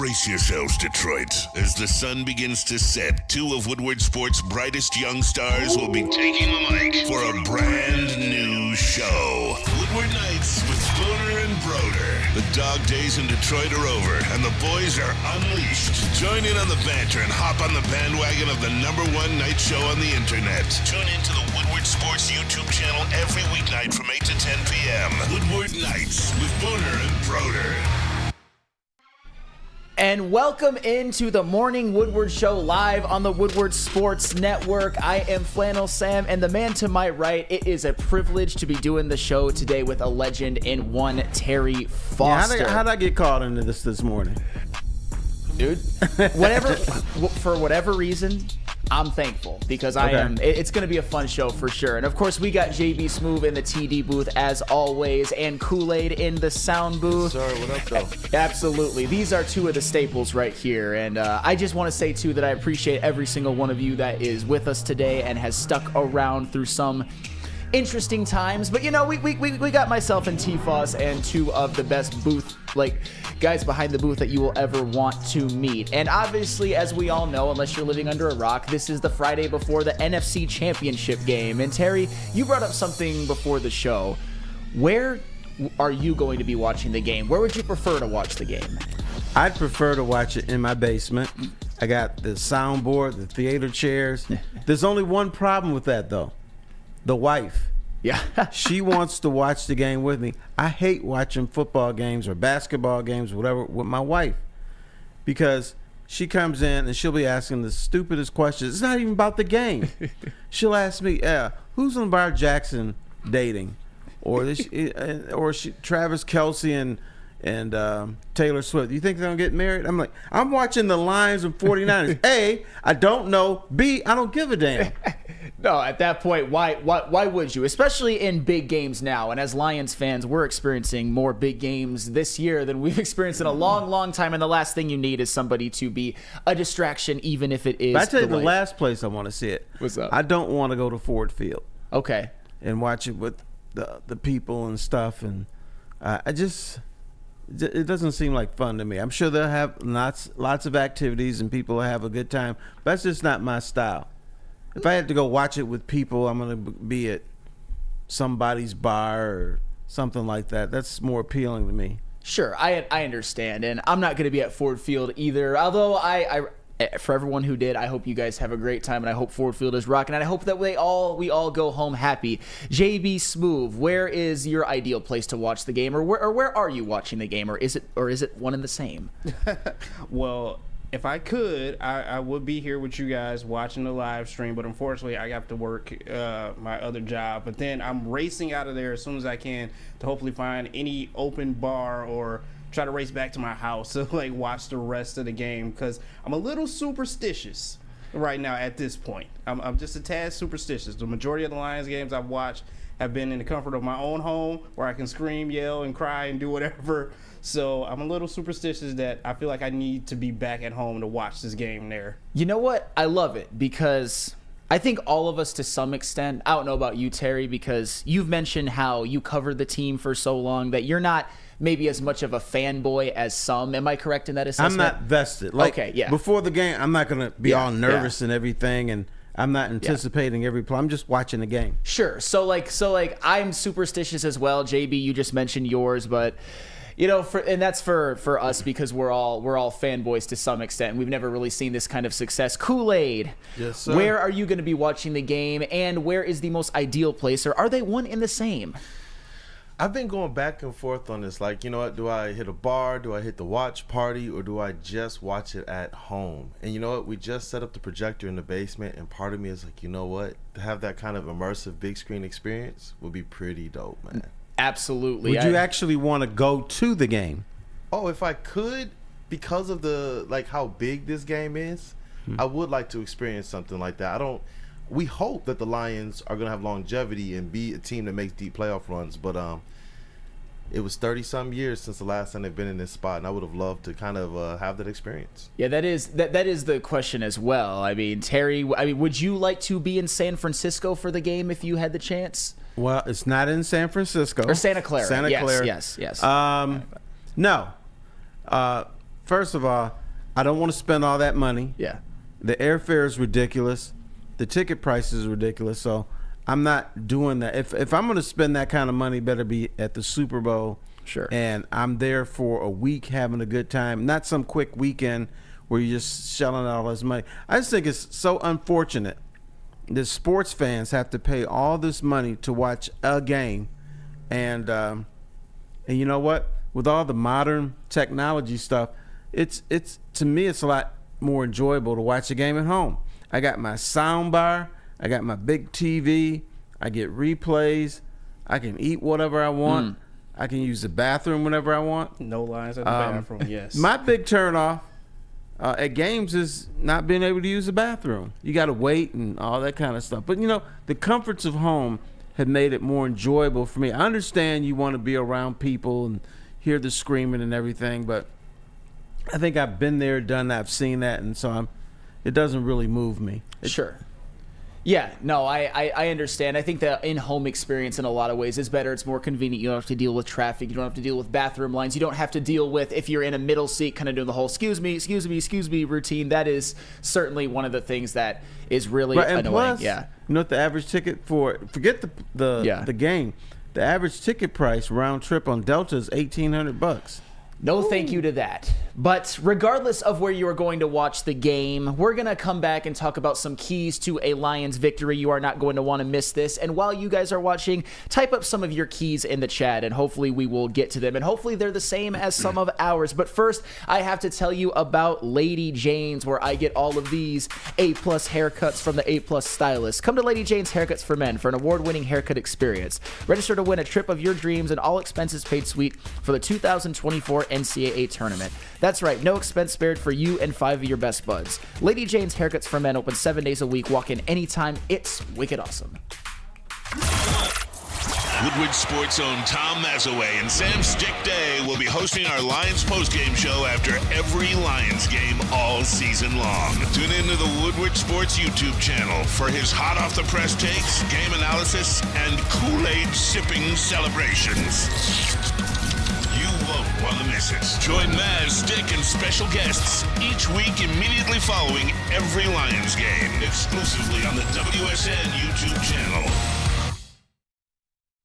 Brace yourselves, Detroit. As the sun begins to set, two of Woodward Sports' brightest young stars will be taking the mic for a brand new show. Woodward Nights with Spooner and Broder. The dog days in Detroit are over, and the boys are unleashed. Join in on the banter and hop on the bandwagon of the #1 night show on the internet. Tune into the Woodward Sports YouTube channel every weeknight from 8 to 10 p.m. Woodward Nights with Spooner and Broder. And welcome into the Morning Woodward Show live on the Woodward Sports Network. I am Flannel Sam, and the man to my right, it is a privilege to be doing the show today with a legend in one, Terry Foster. Yeah, how'd I get called into this morning? Dude, for whatever reason, I'm thankful because it's going to be a fun show for sure. And of course, we got JB Smoove in the TD booth as always, and Kool-Aid in the sound booth. Sorry, what up, though? Absolutely. These are two of the staples right here. And I just want to say, too, that I appreciate every single one of you that is with us today and has stuck around through some interesting times. But, you know, we got myself and TFos and two of the best booth, guys behind the booth that you will ever want to meet. And obviously, as we all know, unless you're living under a rock, this is the Friday before the NFC Championship game. And Terry, you brought up something before the show. Where are you going to be watching the game? Where would you prefer to watch the game? I'd prefer to watch it in my basement. I got the soundboard, the theater chairs. There's only one problem with that, though. The wife. Yeah. She wants to watch the game with me. I hate watching football games or basketball games, whatever, with my wife, because she comes in and she'll be asking the stupidest questions. It's not even about the game. She'll ask me, who's Lamar Jackson dating? Or Travis Kelce and Taylor Swift. Do you think they're going to get married? I'm like, I'm watching the Lions and 49ers. A, I don't know. B, I don't give a damn. No, at that point, why would you? Especially in big games now. And as Lions fans, we're experiencing more big games this year than we've experienced in a long, long time. And the last thing you need is somebody to be a distraction, even if it is. But I tell you, the last place I want to see it. What's up? I don't want to go to Ford Field. Okay. And watch it with the people and stuff. And it doesn't seem like fun to me. I'm sure they'll have lots of activities and people will have a good time. But that's just not my style. If I had to go watch it with people, I'm going to be at somebody's bar or something like that. That's more appealing to me. Sure, I understand, and I'm not going to be at Ford Field either. Although I for everyone who did, I hope you guys have a great time, and I hope Ford Field is rocking, and I hope that we all go home happy. JB Smoove, where is your ideal place to watch the game, or where are you watching the game, or is it one and the same? Well, if I could, I would be here with you guys watching the live stream, but unfortunately I have to work my other job. But then I'm racing out of there as soon as I can to hopefully find any open bar or try to race back to my house to watch the rest of the game, because I'm a little superstitious right now at this point. I'm just a tad superstitious. The majority of the Lions games I've watched have been in the comfort of my own home where I can scream, yell, and cry and do whatever. So I'm a little superstitious that I feel like I need to be back at home to watch this game there. You know what? I love it because I think all of us to some extent, I don't know about you, Terry, because you've mentioned how you covered the team for so long that you're not maybe as much of a fanboy as some. Am I correct in that assessment? I'm not vested. Okay, yeah. Before the game, I'm not going to be all nervous and everything, and I'm not anticipating every play. I'm just watching the game. Sure. So I'm superstitious as well. JB, you just mentioned yours, but you know, and that's for us because we're all fanboys to some extent. We've never really seen this kind of success. Kool-Aid, yes, sir. Where are you going to be watching the game, and where is the most ideal place, or are they one and the same? I've been going back and forth on this. You know what? Do I hit a bar? Do I hit the watch party? Or do I just watch it at home? And you know what? We just set up the projector in the basement, and part of me is like, you know what? To have that kind of immersive big screen experience would be pretty dope, man. Absolutely. Would you actually want to go to the game? Oh, if I could, because of the how big this game is, I would like to experience something like that. We hope that the Lions are going to have longevity and be a team that makes deep playoff runs, but it was 30-some years since the last time they've been in this spot, and I would have loved to kind of have that experience. Yeah, that is the question as well. I mean, Terry, would you like to be in San Francisco for the game if you had the chance? Well, it's not in San Francisco. Or Santa Clara. Santa Clara. Yes. No. first of all, I don't want to spend all that money. Yeah. The airfare is ridiculous. The ticket price is ridiculous. So I'm not doing that. If I'm going to spend that kind of money, better be at the Super Bowl. Sure. And I'm there for a week having a good time, not some quick weekend where you're just shelling out all this money. I just think it's so unfortunate that sports fans have to pay all this money to watch a game. And you know what? With all the modern technology stuff, it's to me it's a lot more enjoyable to watch a game at home. I got my sound bar, I got my big TV, I get replays, I can eat whatever I want, I can use the bathroom whenever I want. No lines at the bathroom. Yes. My big turnoff at games is not being able to use the bathroom. You got to wait and all that kind of stuff. But you know, the comforts of home have made it more enjoyable for me. I understand you want to be around people and hear the screaming and everything, but I think I've been there, done that, I've seen that, and so it doesn't really move me. Sure. Yeah, no, I understand. I think the in-home experience in a lot of ways is better. It's more convenient. You don't have to deal with traffic. You don't have to deal with bathroom lines. You don't have to deal with, if you're in a middle seat, kind of doing the whole excuse me routine. That is certainly one of the things that is really annoying. And plus, yeah. You know what the average ticket forget the game. The average ticket price round trip on Delta is $1,800. No thank you to that. But regardless of where you are going to watch the game, we're going to come back and talk about some keys to a Lions victory. You are not going to want to miss this. And while you guys are watching, type up some of your keys in the chat, and hopefully we will get to them. And hopefully they're the same as some of ours. But first, I have to tell you about Lady Jane's, where I get all of these A-plus haircuts from the A-plus stylist. Come to Lady Jane's Haircuts for Men for an award-winning haircut experience. Register to win a trip of your dreams and all expenses paid suite for the 2024 NCAA tournament. That's right, no expense spared for you and 5 of your best buds. Lady Jane's Haircuts for Men open 7 days a week. Walk in anytime. It's wicked awesome. Woodward Sports' own Tom Mazaway and Sam Stick Day will be hosting our Lions postgame show after every Lions game all season long. Tune into the Woodward Sports YouTube channel for his hot-off-the-press takes, game analysis, and Kool-Aid sipping celebrations. You won't want to miss it. Join Maz, Stick, and special guests each week immediately following every Lions game, exclusively on the WSN YouTube channel.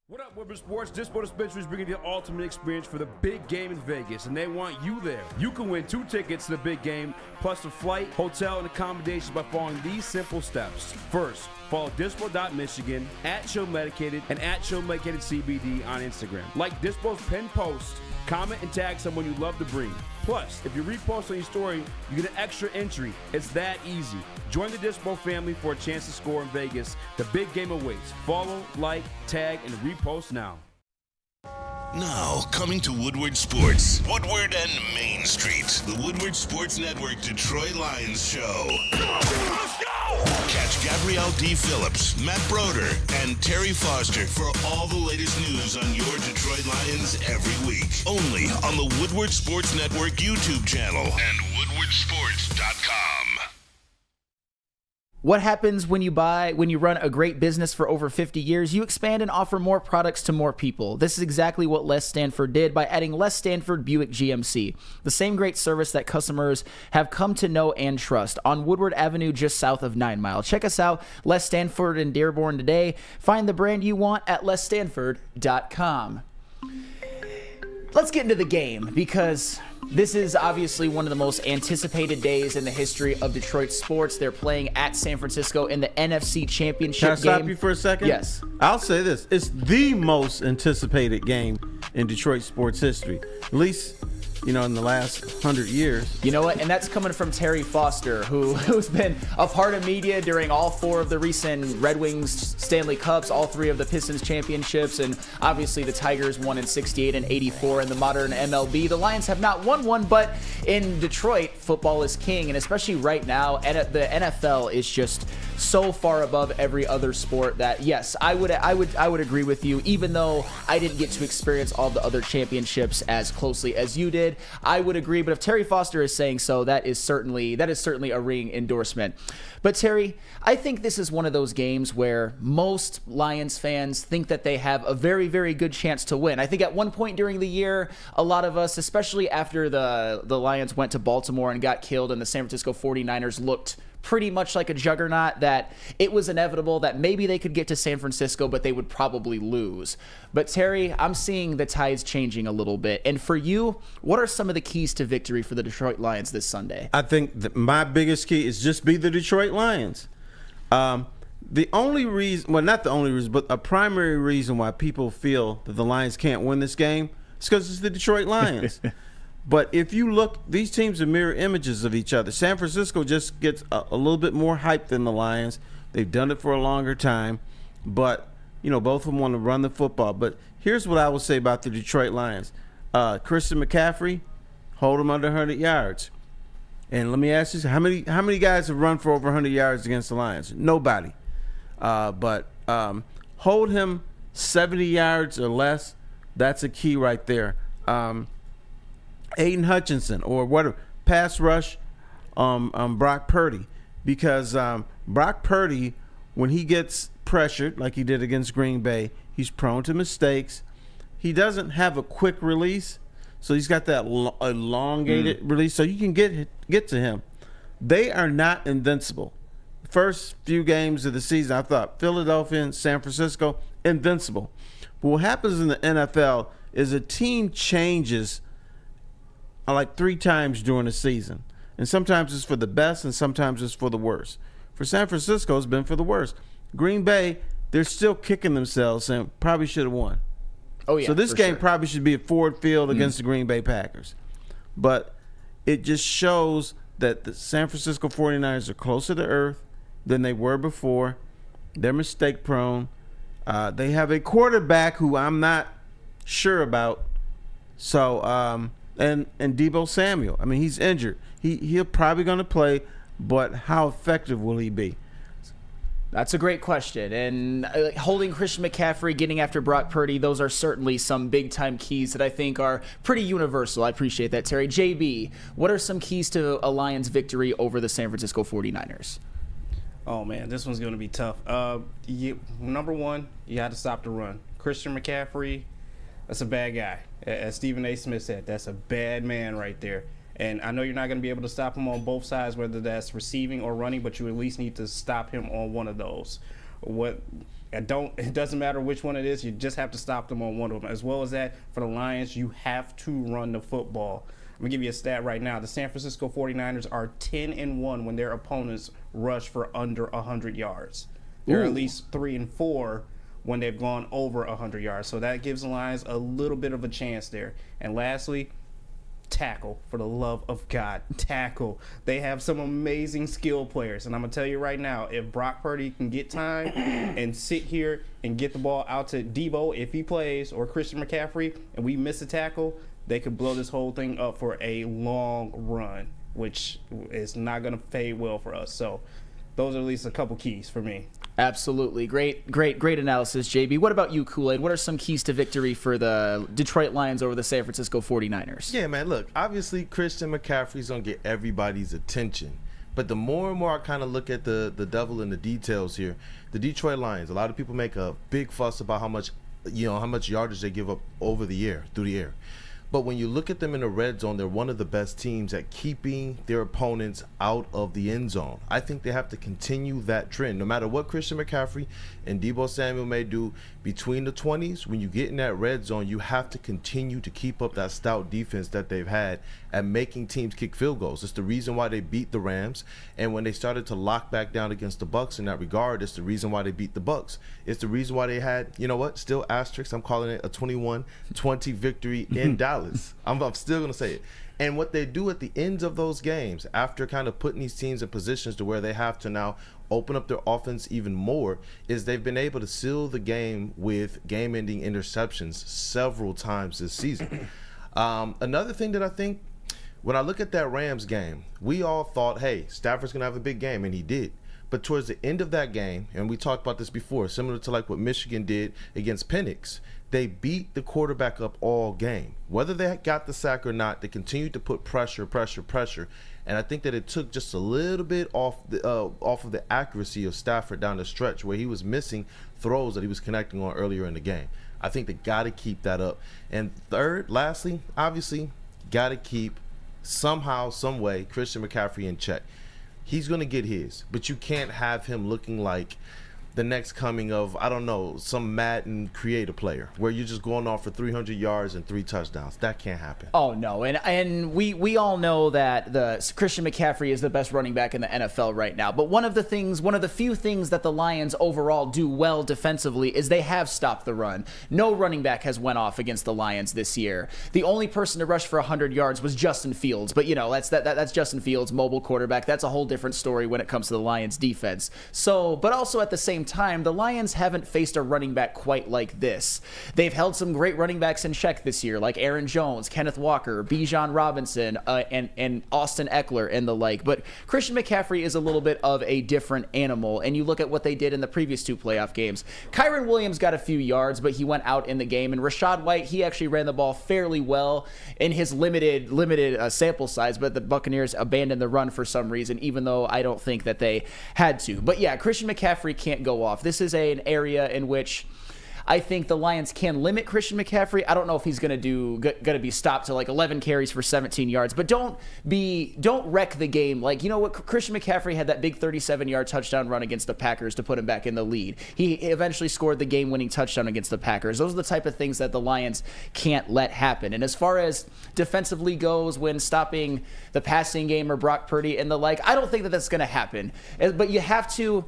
What up, Woodward Sports? Dispo Dispensary is bringing you the ultimate experience for the big game in Vegas, and they want you there. You can win 2 tickets to the big game, plus a flight, hotel, and accommodations by following these simple steps. First, follow Dispo.Michigan, @ShowMedicated, and @ShowMedicatedCBD on Instagram. Like Dispo's pinned post, comment and tag someone you love to bring. Plus, if you repost on your story, you get an extra entry. It's that easy. Join the Dispo family for a chance to score in Vegas. The big game awaits. Follow, like, tag, and repost now. Now, coming to Woodward Sports, Woodward and Main Street, the Woodward Sports Network Detroit Lions show. Let's go! Catch Gabrielle D. Phillips, Matt Broder, and Terry Foster for all the latest news on your Detroit Lions every week. Only on the Woodward Sports Network YouTube channel and woodwardsports.com. What happens when you run a great business for over 50 years? You expand and offer more products to more people. This is exactly what Les Stanford did by adding Les Stanford Buick GMC, the same great service that customers have come to know and trust on Woodward Avenue just south of 9 Mile. Check us out, Les Stanford in Dearborn today. Find the brand you want at lesstanford.com. Let's get into the game, because this is obviously one of the most anticipated days in the history of Detroit sports. They're playing at San Francisco in the NFC Championship Can I stop game. you for a second? Yes. I'll say this. It's the most anticipated game in Detroit sports history. At least, in the last 100 years. You know what? And that's coming from Terry Foster, who's been a part of media during all 4 of the recent Red Wings Stanley Cups, all 3 of the Pistons championships, and obviously the Tigers won in 68 and 84 in the modern MLB. The Lions have not won one, but in Detroit, football is king, and especially right now, the NFL is just so far above every other sport that, yes, I would agree with you, even though I didn't get to experience all the other championships as closely as you did. I would agree. But if Terry Foster is saying so, that is certainly a ringing endorsement. But Terry, I think this is one of those games where most Lions fans think that they have a very, very good chance to win. I think at one point during the year, a lot of us, especially after the Lions went to Baltimore and got killed and the San Francisco 49ers looked pretty much like a juggernaut, that it was inevitable that maybe they could get to San Francisco, but they would probably lose. But Terry, I'm seeing the tides changing a little bit. And for you, what are some of the keys to victory for the Detroit Lions this Sunday? I think that my biggest key is just be the Detroit Lions. The only reason, well, not the only reason, but a primary reason why people feel that the Lions can't win this game is because it's the Detroit Lions. But if you look, these teams are mirror images of each other. San Francisco just gets a little bit more hype than the Lions. They've done it for a longer time. But, you know, both of them want to run the football. But here's what I will say about the Detroit Lions. Christian McCaffrey, hold him under 100 yards. And let me ask you, how many guys have run for over 100 yards against the Lions? Nobody. But hold him 70 yards or less. That's a key right there. Aiden Hutchinson or whatever, pass rush Brock Purdy, because Brock Purdy, when he gets pressured like he did against Green Bay, he's prone to mistakes. He doesn't have a quick release, so he's got that elongated release, so you can get to him. They are not invincible. First few games of the season, I thought Philadelphia and San Francisco, invincible. But what happens in the NFL is a team changes like 3 times during the season. And sometimes it's for the best and sometimes it's for the worst. For San Francisco, it's been for the worst. Green Bay, they're still kicking themselves and probably should have won. Oh, yeah. So this game probably should be at Ford Field against the Green Bay Packers. But it just shows that the San Francisco 49ers are closer to earth than they were before. They're mistake prone. They have a quarterback who I'm not sure about. So, and Deebo Samuel. I mean, he's injured. He'll probably going to play, but how effective will he be? That's a great question. And holding Christian McCaffrey, getting after Brock Purdy, those are certainly some big-time keys that I think are pretty universal. I appreciate that, Terry. JB, what are some keys to a Lions victory over the San Francisco 49ers? Oh, man, this one's going to be tough. Number one, you got to stop the run. Christian McCaffrey, that's a bad guy. As Stephen A. Smith said, that's a bad man right there. And I know you're not going to be able to stop him on both sides, whether that's receiving or running, but you at least need to stop him on one of those. It doesn't matter which one it is, you just have to stop them on one of them. As well as that, for the Lions, you have to run the football. I'm going to give you a stat right now. The San Francisco 49ers are 10-1 when their opponents rush for under 100 yards. They're at least 3-4 when they've gone over 100 yards. So that gives the Lions a little bit of a chance there. And lastly, tackle, for the love of God, tackle. They have some amazing skill players, and I'm gonna tell you right now, if Brock Purdy can get time and sit here and get the ball out to Deebo if he plays, or Christian McCaffrey, and we miss a tackle, they could blow this whole thing up for a long run, which is not gonna fade well for us. So those are at least a couple keys for me. Absolutely. Great analysis, JB. What about you, Kool-Aid? What are some keys to victory for the Detroit Lions over the San Francisco 49ers? Yeah, man, look, obviously Christian McCaffrey's going to get everybody's attention. But the more and more I kind of look at the devil in the details here, the Detroit Lions, a lot of people make a big fuss about how much yardage they give up through the air. But when you look at them in the red zone, they're one of the best teams at keeping their opponents out of the end zone. I think they have to continue that trend. No matter what Christian McCaffrey and Deebo Samuel may do between the 20s, when you get in that red zone, you have to continue to keep up that stout defense that they've had at making teams kick field goals. It's the reason why they beat the Rams. And when they started to lock back down against the Bucs in that regard, it's the reason why they beat the Bucs. It's the reason why they had, still asterisk, I'm calling it a 21-20 victory in Dallas. I'm still going to say it. And what they do at the ends of those games, after kind of putting these teams in positions to where they have to now open up their offense even more, is they've been able to seal the game with game-ending interceptions several times this season. Another thing that I think, when I look at that Rams game, we all thought, hey, Stafford's going to have a big game, and he did. But towards the end of that game, and we talked about this before, similar to like what Michigan did against Penix, they beat the quarterback up all game. Whether they got the sack or not, they continued to put pressure. And I think that it took just a little bit off of the accuracy of Stafford down the stretch, where he was missing throws that he was connecting on earlier in the game. I think they got to keep that up. And lastly, obviously, got to keep somehow, some way, Christian McCaffrey in check. He's going to get his, but you can't have him looking like the next coming of, I don't know, some Madden creator player where you're just going off for 300 yards and 3 touchdowns. That can't happen. Oh, no. And we all know that the Christian McCaffrey is the best running back in the NFL right now. But one of the few things that the Lions overall do well defensively is they have stopped the run. No running back has went off against the Lions this year. The only person to rush for 100 yards was Justin Fields. But, that's Justin Fields, mobile quarterback. That's a whole different story when it comes to the Lions defense. But also at the same time, the Lions haven't faced a running back quite like this. They've held some great running backs in check this year, like Aaron Jones, Kenneth Walker, Bijan Robinson, and Austin Eckler and the like. But Christian McCaffrey is a little bit of a different animal, and you look at what they did in the previous 2 playoff games. Kyron Williams got a few yards, but he went out in the game, and Rachaad White, he actually ran the ball fairly well in his limited sample size, but the Buccaneers abandoned the run for some reason, even though I don't think that they had to. But yeah, Christian McCaffrey can't go off. This is an area in which I think the Lions can limit Christian McCaffrey. I don't know if he's going to be stopped to like 11 carries for 17 yards, but don't wreck the game. Like, you know what? Christian McCaffrey had that big 37-yard touchdown run against the Packers to put him back in the lead. He eventually scored the game-winning touchdown against the Packers. Those are the type of things that the Lions can't let happen. And as far as defensively goes, when stopping the passing game or Brock Purdy and the like, I don't think that that's going to happen. But you have to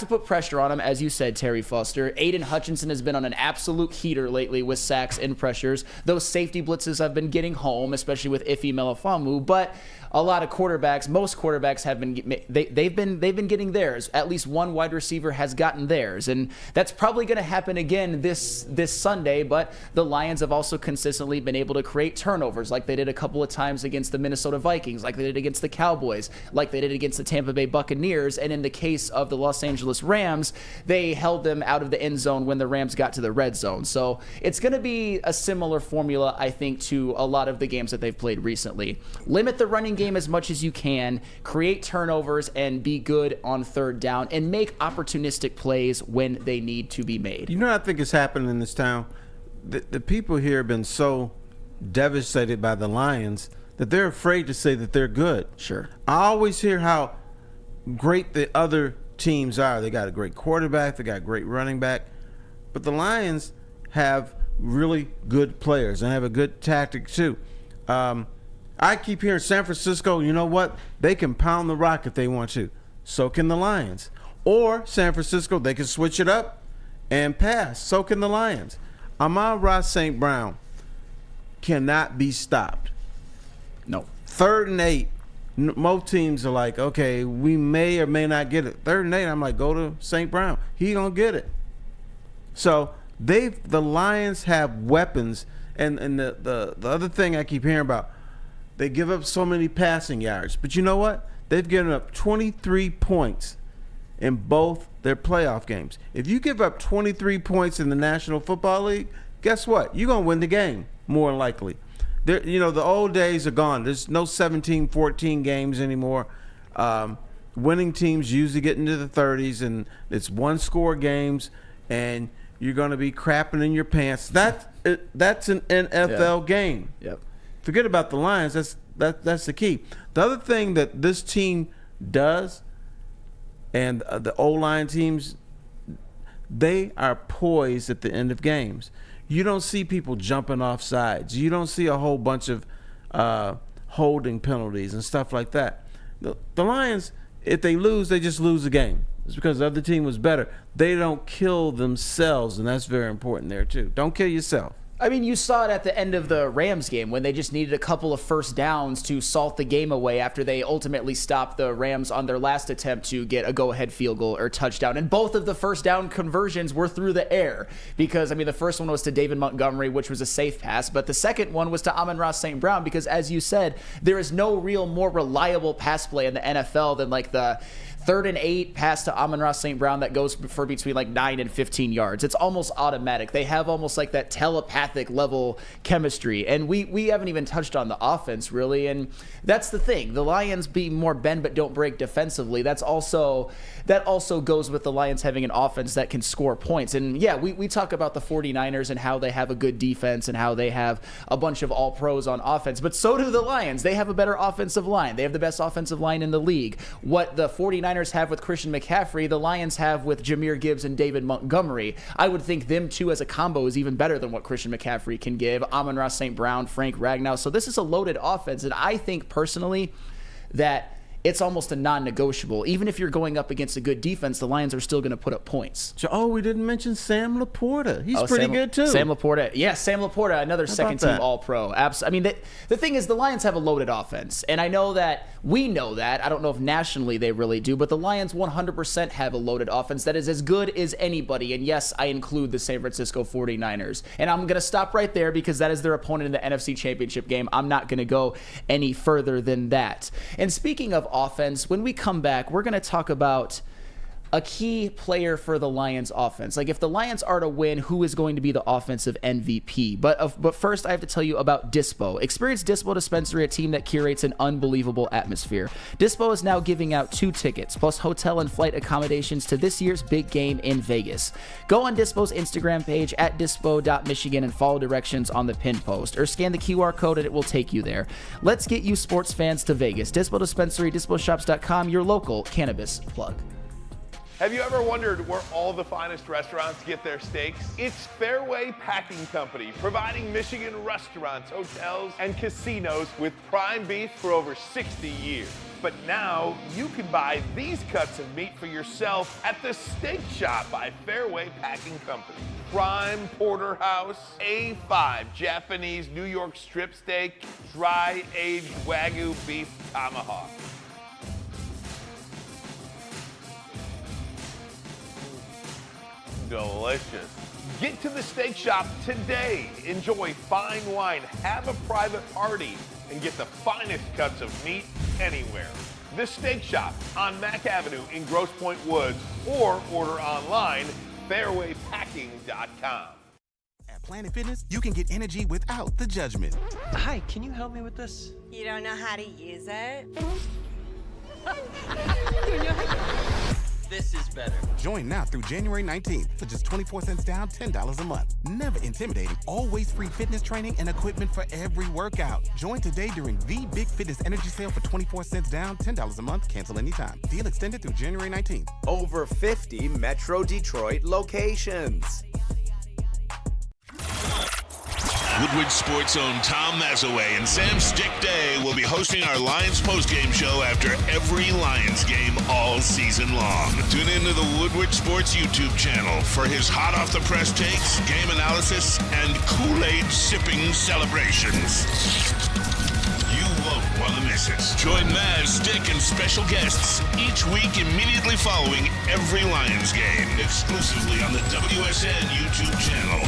put pressure on him, as you said, Terry Foster. Aiden Hutchinson has been on an absolute heater lately with sacks and pressures. Those safety blitzes have been getting home, especially with Ife Melifonwu. But a lot of quarterbacks, most quarterbacks have been they've been getting theirs. At least one wide receiver has gotten theirs, and that's probably going to happen again this Sunday. But the Lions have also consistently been able to create turnovers, like they did a couple of times against the Minnesota Vikings, like they did against the Cowboys, like they did against the Tampa Bay Buccaneers, and in the case of the Los Angeles Rams, they held them out of the end zone when the Rams got to the red zone. So it's going to be a similar formula, I think, to a lot of the games that they've played recently. Limit the running game as much as you can, create turnovers, and be good on third down, and make opportunistic plays when they need to be made. You know what I think has happened in this town? The people here have been so devastated by the Lions that they're afraid to say that they're good. Sure. I always hear how great the other teams are. They got a great quarterback, they got a great running back, but the Lions have really good players and have a good tactic too. I keep hearing San Francisco, you know what? They can pound the rock if they want to. So can the Lions. Or San Francisco, they can switch it up and pass. So can the Lions. Amon-Ra St. Brown cannot be stopped. No. 3rd and 8. Most teams are like, okay, we may or may not get it. 3rd and 8, I'm like, go to St. Brown. He gonna get it. So the Lions have weapons, and the other thing I keep hearing about, they give up so many passing yards. But you know what? They've given up 23 points in both their playoff games. If you give up 23 points in the National Football League, guess what? You're gonna win the game more than likely. The old days are gone. There's no 17-14 games anymore. Winning teams usually get into the 30s, and it's one-score games, and you're going to be crapping in your pants. That's an NFL game. Yep. Forget about the Lions. That's the key. The other thing that this team does, and the O-line teams, they are poised at the end of games. You don't see people jumping off sides. You don't see a whole bunch of holding penalties and stuff like that. The Lions, if they lose, they just lose the game. It's because the other team was better. They don't kill themselves, and that's very important there too. Don't kill yourself. I mean, you saw it at the end of the Rams game when they just needed a couple of first downs to salt the game away after they ultimately stopped the Rams on their last attempt to get a go-ahead field goal or touchdown. And both of the first down conversions were through the air because, I mean, the first one was to David Montgomery, which was a safe pass, but the second one was to Amon-Ra St. Brown because, as you said, there is no real more reliable pass play in the NFL than like the 3rd and 8 pass to Amon-Ra St. Brown that goes for between like 9 and 15 yards. It's almost automatic. They have almost like that telepathic level chemistry. And we haven't even touched on the offense really. And that's the thing. The Lions being more bend but don't break defensively. That also goes with the Lions having an offense that can score points. And yeah, we talk about the 49ers and how they have a good defense and how they have a bunch of all pros on offense. But so do the Lions. They have a better offensive line. They have the best offensive line in the league. What the 49ers have with Christian McCaffrey, the Lions have with Jahmyr Gibbs and David Montgomery. I would think them two as a combo is even better than what Christian McCaffrey can give. Amon-Ra St. Brown, Frank Ragnow. So this is a loaded offense, and I think personally that it's almost a non-negotiable. Even if you're going up against a good defense, the Lions are still going to put up points. Oh, we didn't mention Sam Laporta. He's pretty good too. Sam Laporta. Yeah, Sam Laporta, another second-team All-Pro. I mean, the thing is, the Lions have a loaded offense, and I know that we know that. I don't know if nationally they really do, but the Lions 100% have a loaded offense that is as good as anybody, and yes, I include the San Francisco 49ers. And I'm going to stop right there because that is their opponent in the NFC Championship game. I'm not going to go any further than that. And speaking of offense, when we come back, we're going to talk about a key player for the Lions offense. Like if the Lions are to win, who is going to be the offensive MVP? But first I have to tell you about Dispo. Experience Dispo Dispensary, a team that curates an unbelievable atmosphere. Dispo is now giving out 2 tickets plus hotel and flight accommodations to this year's big game in Vegas. Go on Dispo's Instagram page at dispo.michigan and follow directions on the pin post, or scan the QR code and it will take you there. Let's get you sports fans to Vegas. Dispo Dispensary, disposhops.com, your local cannabis plug. Have you ever wondered where all the finest restaurants get their steaks? It's Fairway Packing Company, providing Michigan restaurants, hotels, and casinos with prime beef for over 60 years. But now you can buy these cuts of meat for yourself at the Steak Shop by Fairway Packing Company. Prime porterhouse, A5 Japanese New York strip steak, dry aged Wagyu beef tomahawk. Delicious. Get to the Steak Shop today. Enjoy fine wine, have a private party, and get the finest cuts of meat anywhere. The Steak Shop on Mack Avenue in Grosse Pointe Woods, or order online, fairwaypacking.com. At Planet Fitness, you can get energy without the judgment. Hi, can you help me with this? You don't know how to use it? This is better. Join now through January 19th for just 24 cents down, $10 a month. Never intimidating, always free fitness training and equipment for every workout. Join today during the Big Fitness Energy Sale for 24 cents down, $10 a month. Cancel anytime. Deal extended through January 19th. Over 50 Metro Detroit locations. Woodward Sports' own Tom Mazaway and Sam Stick Day will be hosting our Lions postgame show after every Lions game all season long. Tune into the Woodward Sports YouTube channel for his hot off the press takes, game analysis, and Kool-Aid sipping celebrations. You won't want to miss it. Join Maz, Stick, and special guests each week immediately following every Lions game, exclusively on the WSN YouTube channel.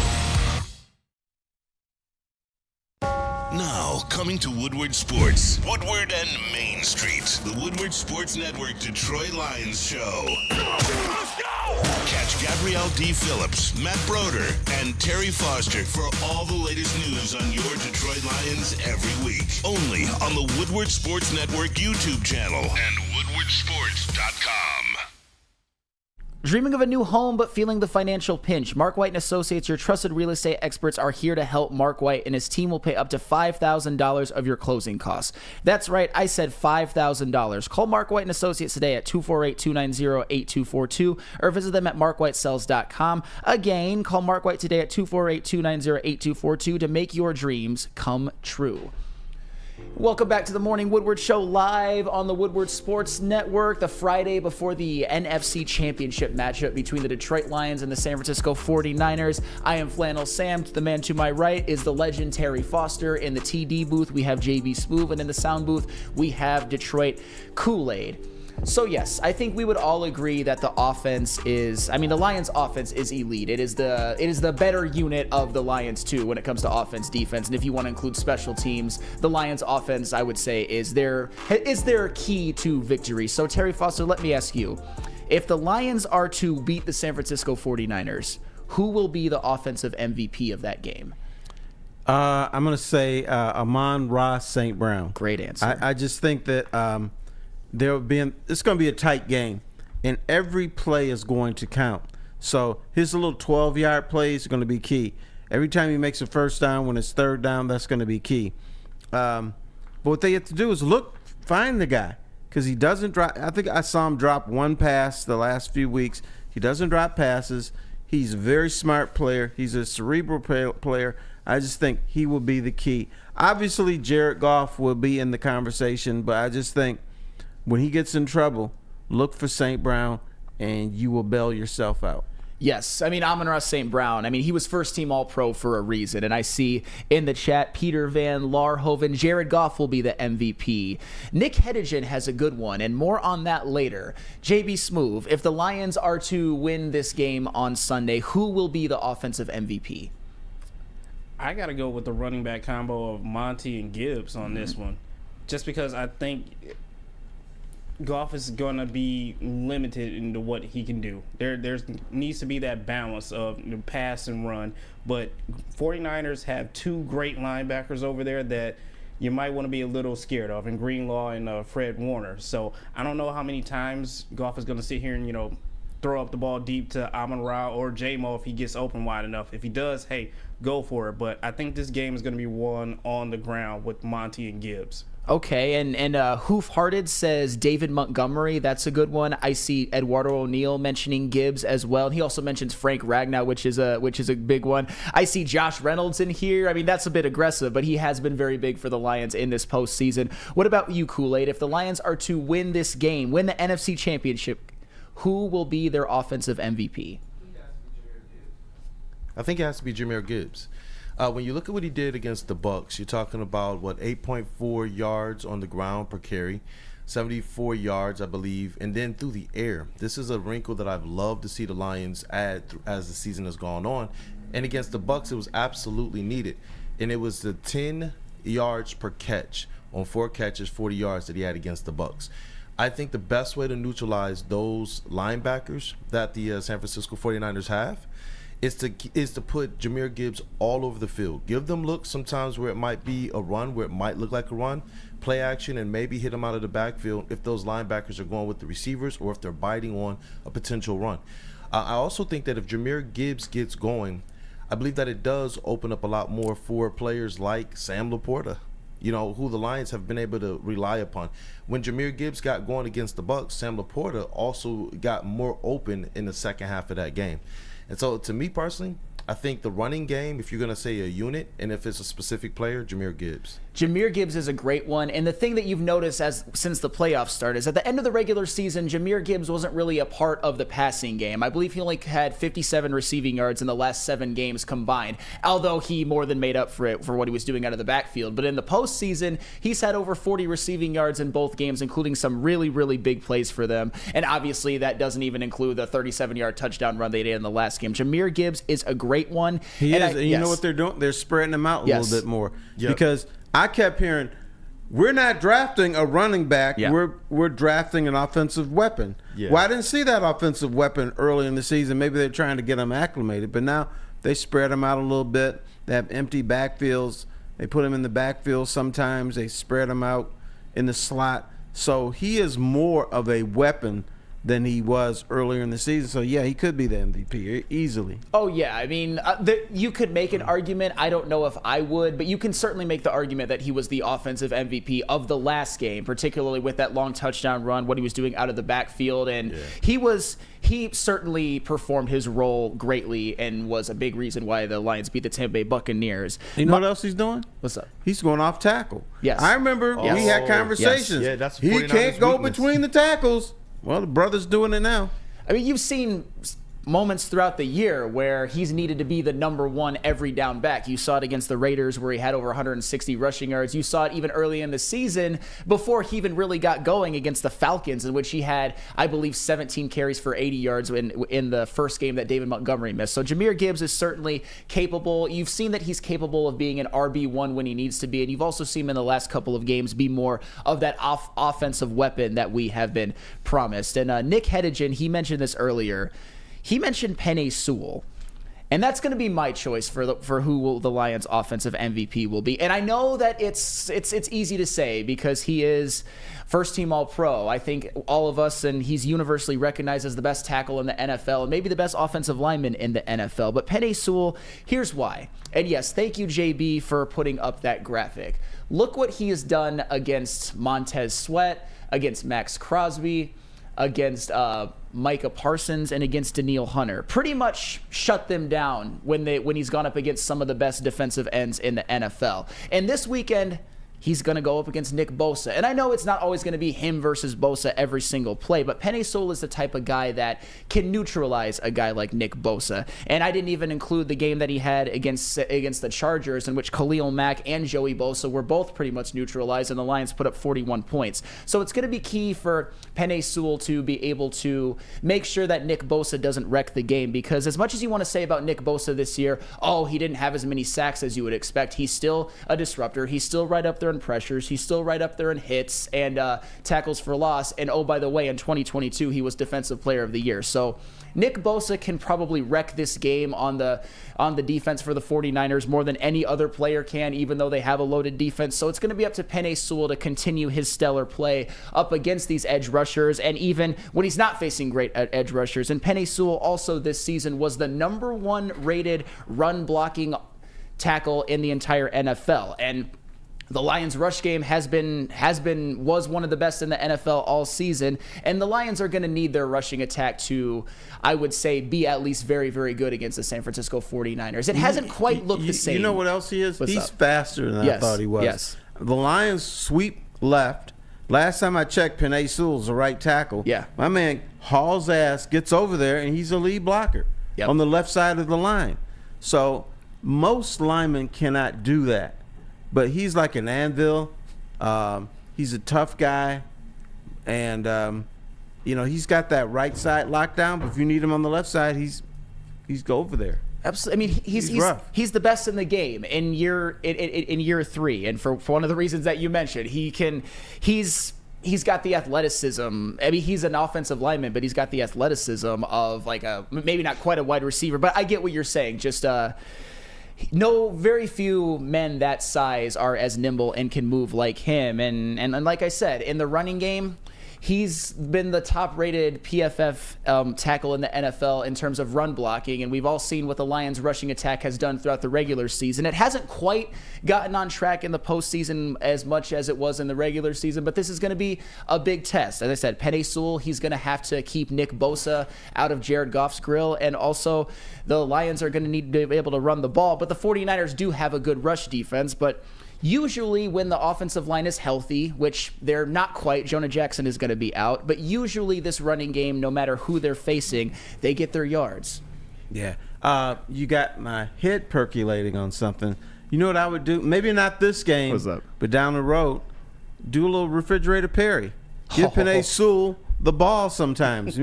Now, coming to Woodward Sports, Woodward and Main Street, the Woodward Sports Network Detroit Lions Show. Let's go! Catch Gabrielle D. Phillips, Matt Broder, and Terry Foster for all the latest news on your Detroit Lions every week. Only on the Woodward Sports Network YouTube channel and woodwardsports.com. Dreaming of a new home but feeling the financial pinch? Mark White & Associates, your trusted real estate experts, are here to help. Mark White and his team will pay up to $5,000 of your closing costs. That's right, I said $5,000. Call Mark White & Associates today at 248-290-8242 or visit them at markwhitesells.com. Again, call Mark White today at 248-290-8242 to make your dreams come true. Welcome back to the Morning Woodward Show, live on the Woodward Sports Network, the Friday before the NFC Championship matchup between the Detroit Lions and the San Francisco 49ers. I am Flannel Sam. The man to my right is the legend Terry Foster. In the TD booth, we have JB Smoove, and in the sound booth, we have Detroit Kool-Aid. So yes, I think we would all agree that the offense is, the Lions offense is elite. It is the better unit of the Lions too when it comes to offense, defense, and if you want to include special teams, the Lions offense, I would say, is their key to victory. So Terry Foster, let me ask you, if the Lions are to beat the San Francisco 49ers, who will be the offensive MVP of that game? I'm going to say Amon-Ra St. Brown. Great answer. I just think that it's going to be a tight game, and every play is going to count. So his little 12-yard plays are going to be key. Every time he makes a first down, when it's third down, that's going to be key. But what they have to do is find the guy, because he doesn't drop. I think I saw him drop one pass the last few weeks. He doesn't drop passes. He's a very smart player. He's a cerebral player. I just think he will be the key. Obviously, Jared Goff will be in the conversation, but I just think when he gets in trouble, look for St. Brown, and you will bail yourself out. Yes, Amon-Ra St. Brown, he was first-team All-Pro for a reason, and I see in the chat, Peter Van Larhoven, Jared Goff will be the MVP. Nick Hedigen has a good one, and more on that later. JB Smoove, if the Lions are to win this game on Sunday, who will be the offensive MVP? I got to go with the running back combo of Monty and Gibbs on this one, just because I think Goff is going to be limited into what he can do. There needs to be that balance of pass and run. But 49ers have two great linebackers over there that you might want to be a little scared of, in Greenlaw and Fred Warner. So I don't know how many times Goff is going to sit here and, throw up the ball deep to Amon-Ra or J-Mo if he gets open wide enough. If he does, hey, go for it. But I think this game is going to be won on the ground with Monty and Gibbs. Okay, and Hoof-Hearted says David Montgomery. That's a good one. I see Eduardo O'Neill mentioning Gibbs as well. And he also mentions Frank Ragnow, which is a big one. I see Josh Reynolds in here. That's a bit aggressive, but he has been very big for the Lions in this postseason. What about you, Kool-Aid? If the Lions are to win this game, win the NFC Championship, who will be their offensive MVP? I think it has to be Jahmyr Gibbs. When you look at what he did against the Bucs, you're talking about 8.4 yards on the ground per carry, 74 yards, I believe, and then through the air. This is a wrinkle that I've loved to see the Lions add as the season has gone on. And against the Bucs, it was absolutely needed. And it was the 10 yards per catch on 4 catches, 40 yards that he had against the Bucs. I think the best way to neutralize those linebackers that the San Francisco 49ers have is to put Jahmyr Gibbs all over the field. Give them looks sometimes where it might be a run, where it might look like a run, play action, and maybe hit them out of the backfield if those linebackers are going with the receivers or if they're biting on a potential run. I also think that if Jahmyr Gibbs gets going, I believe that it does open up a lot more for players like Sam Laporta, who the Lions have been able to rely upon. When Jahmyr Gibbs got going against the Bucs, Sam Laporta also got more open in the second half of that game. And so, to me personally, I think the running game, if you're going to say a unit, and if it's a specific player, Jahmyr Gibbs. Jahmyr Gibbs is a great one. And the thing that you've noticed since the playoffs started is at the end of the regular season, Jahmyr Gibbs wasn't really a part of the passing game. I believe he only had 57 receiving yards in the last 7 games combined, although he more than made up for it for what he was doing out of the backfield. But in the postseason, he's had over 40 receiving yards in both games, including some really, really big plays for them. And obviously, that doesn't even include the 37-yard touchdown run they did in the last game. Jahmyr Gibbs is a great one. He is. And you know what they're doing? They're spreading them out a little bit more. Yep. Because I kept hearing, we're not drafting a running back. Yeah. We're drafting an offensive weapon. Yeah. Well, I didn't see that offensive weapon early in the season. Maybe they're trying to get them acclimated. But now they spread them out a little bit. They have empty backfields. They put him in the backfield sometimes. They spread him out in the slot. So he is more of a weapon than he was earlier in the season. So, yeah, he could be the MVP easily. Oh, yeah. You could make an argument. I don't know if I would, but you can certainly make the argument that he was the offensive MVP of the last game, particularly with that long touchdown run, what he was doing out of the backfield. And he certainly performed his role greatly and was a big reason why the Lions beat the Tampa Bay Buccaneers. You know what else he's doing? What's up? He's going off tackle. Yes. I remember we had conversations. Yeah, that's he 49ers can't go weakness. between the tackles. Well, the brother's doing it now. You've seen moments throughout the year where he's needed to be the number one every down back. You saw it against the Raiders where he had over 160 rushing yards. You saw it even early in the season before he even really got going against the Falcons, in which he had, I believe, 17 carries for 80 yards in the first game that David Montgomery missed. So Jahmyr Gibbs is certainly capable. You've seen that he's capable of being an RB1 when he needs to be, and you've also seen him in the last couple of games be more of that offensive weapon that we have been promised. And Nick Hedigan, he mentioned this earlier. He mentioned Penei Sewell, and that's going to be my choice for who the Lions' offensive MVP will be. And I know that it's easy to say because he is first-team All-Pro. I think all of us, and he's universally recognized as the best tackle in the NFL and maybe the best offensive lineman in the NFL. But Penei Sewell, here's why. And yes, thank you, JB, for putting up that graphic. Look what he has done against Montez Sweat, against Max Crosby, against Micah Parsons, and against Danielle Hunter. Pretty much shut them down when he's gone up against some of the best defensive ends in the NFL. And this weekend, he's going to go up against Nick Bosa. And I know it's not always going to be him versus Bosa every single play, but Penei Sewell is the type of guy that can neutralize a guy like Nick Bosa. And I didn't even include the game that he had against the Chargers, in which Khalil Mack and Joey Bosa were both pretty much neutralized, and the Lions put up 41 points. So it's going to be key for Penei Sewell to be able to make sure that Nick Bosa doesn't wreck the game, because as much as you want to say about Nick Bosa this year, he didn't have as many sacks as you would expect, he's still a disruptor. He's still right up there in pressures. He's still right up there in hits and tackles for loss. And by the way, in 2022, he was Defensive Player of the Year. So Nick Bosa can probably wreck this game on the defense for the 49ers more than any other player can, even though they have a loaded defense. So it's going to be up to Penei Sewell to continue his stellar play up against these edge rushers, and even when he's not facing great edge rushers. And Penei Sewell also this season was the number 1 rated run blocking tackle in the entire NFL. And the Lions' rush game was one of the best in the NFL all season, and the Lions are going to need their rushing attack to, I would say, be at least very, very good against the San Francisco 49ers. It hasn't quite looked the same. You know what else he is? What's He's up? faster than I thought he was. Yes. The Lions sweep left. Last time I checked, Penei Sewell's the right tackle. Yeah. My man hauls ass, gets over there, and he's a lead blocker on the left side of the line. So most linemen cannot do that. But he's like an anvil. He's a tough guy. And, he's got that right side locked down. But if you need him on the left side, he's go over there. Absolutely. I mean, he's the best in the game in year 3. And for one of the reasons that you mentioned, he's got the athleticism. I mean, he's an offensive lineman, but he's got the athleticism of like maybe not quite a wide receiver. But I get what you're saying. Just very few men that size are as nimble and can move like him. And like I said, in the running game, he's been the top-rated PFF tackle in the NFL in terms of run blocking, and we've all seen what the Lions' rushing attack has done throughout the regular season. It hasn't quite gotten on track in the postseason as much as it was in the regular season, but this is going to be a big test. As I said, Penei Sewell, he's going to have to keep Nick Bosa out of Jared Goff's grill, and also the Lions are going to need to be able to run the ball, but the 49ers do have a good rush defense, but usually when the offensive line is healthy, which they're not quite, Jonah Jackson is going to be out, but usually this running game, no matter who they're facing, they get their yards. Yeah. You got my head percolating on something. You know what I would do? Maybe not this game, What's up? But down the road, do a little refrigerator Perry. Give Penei Sewell the ball sometimes.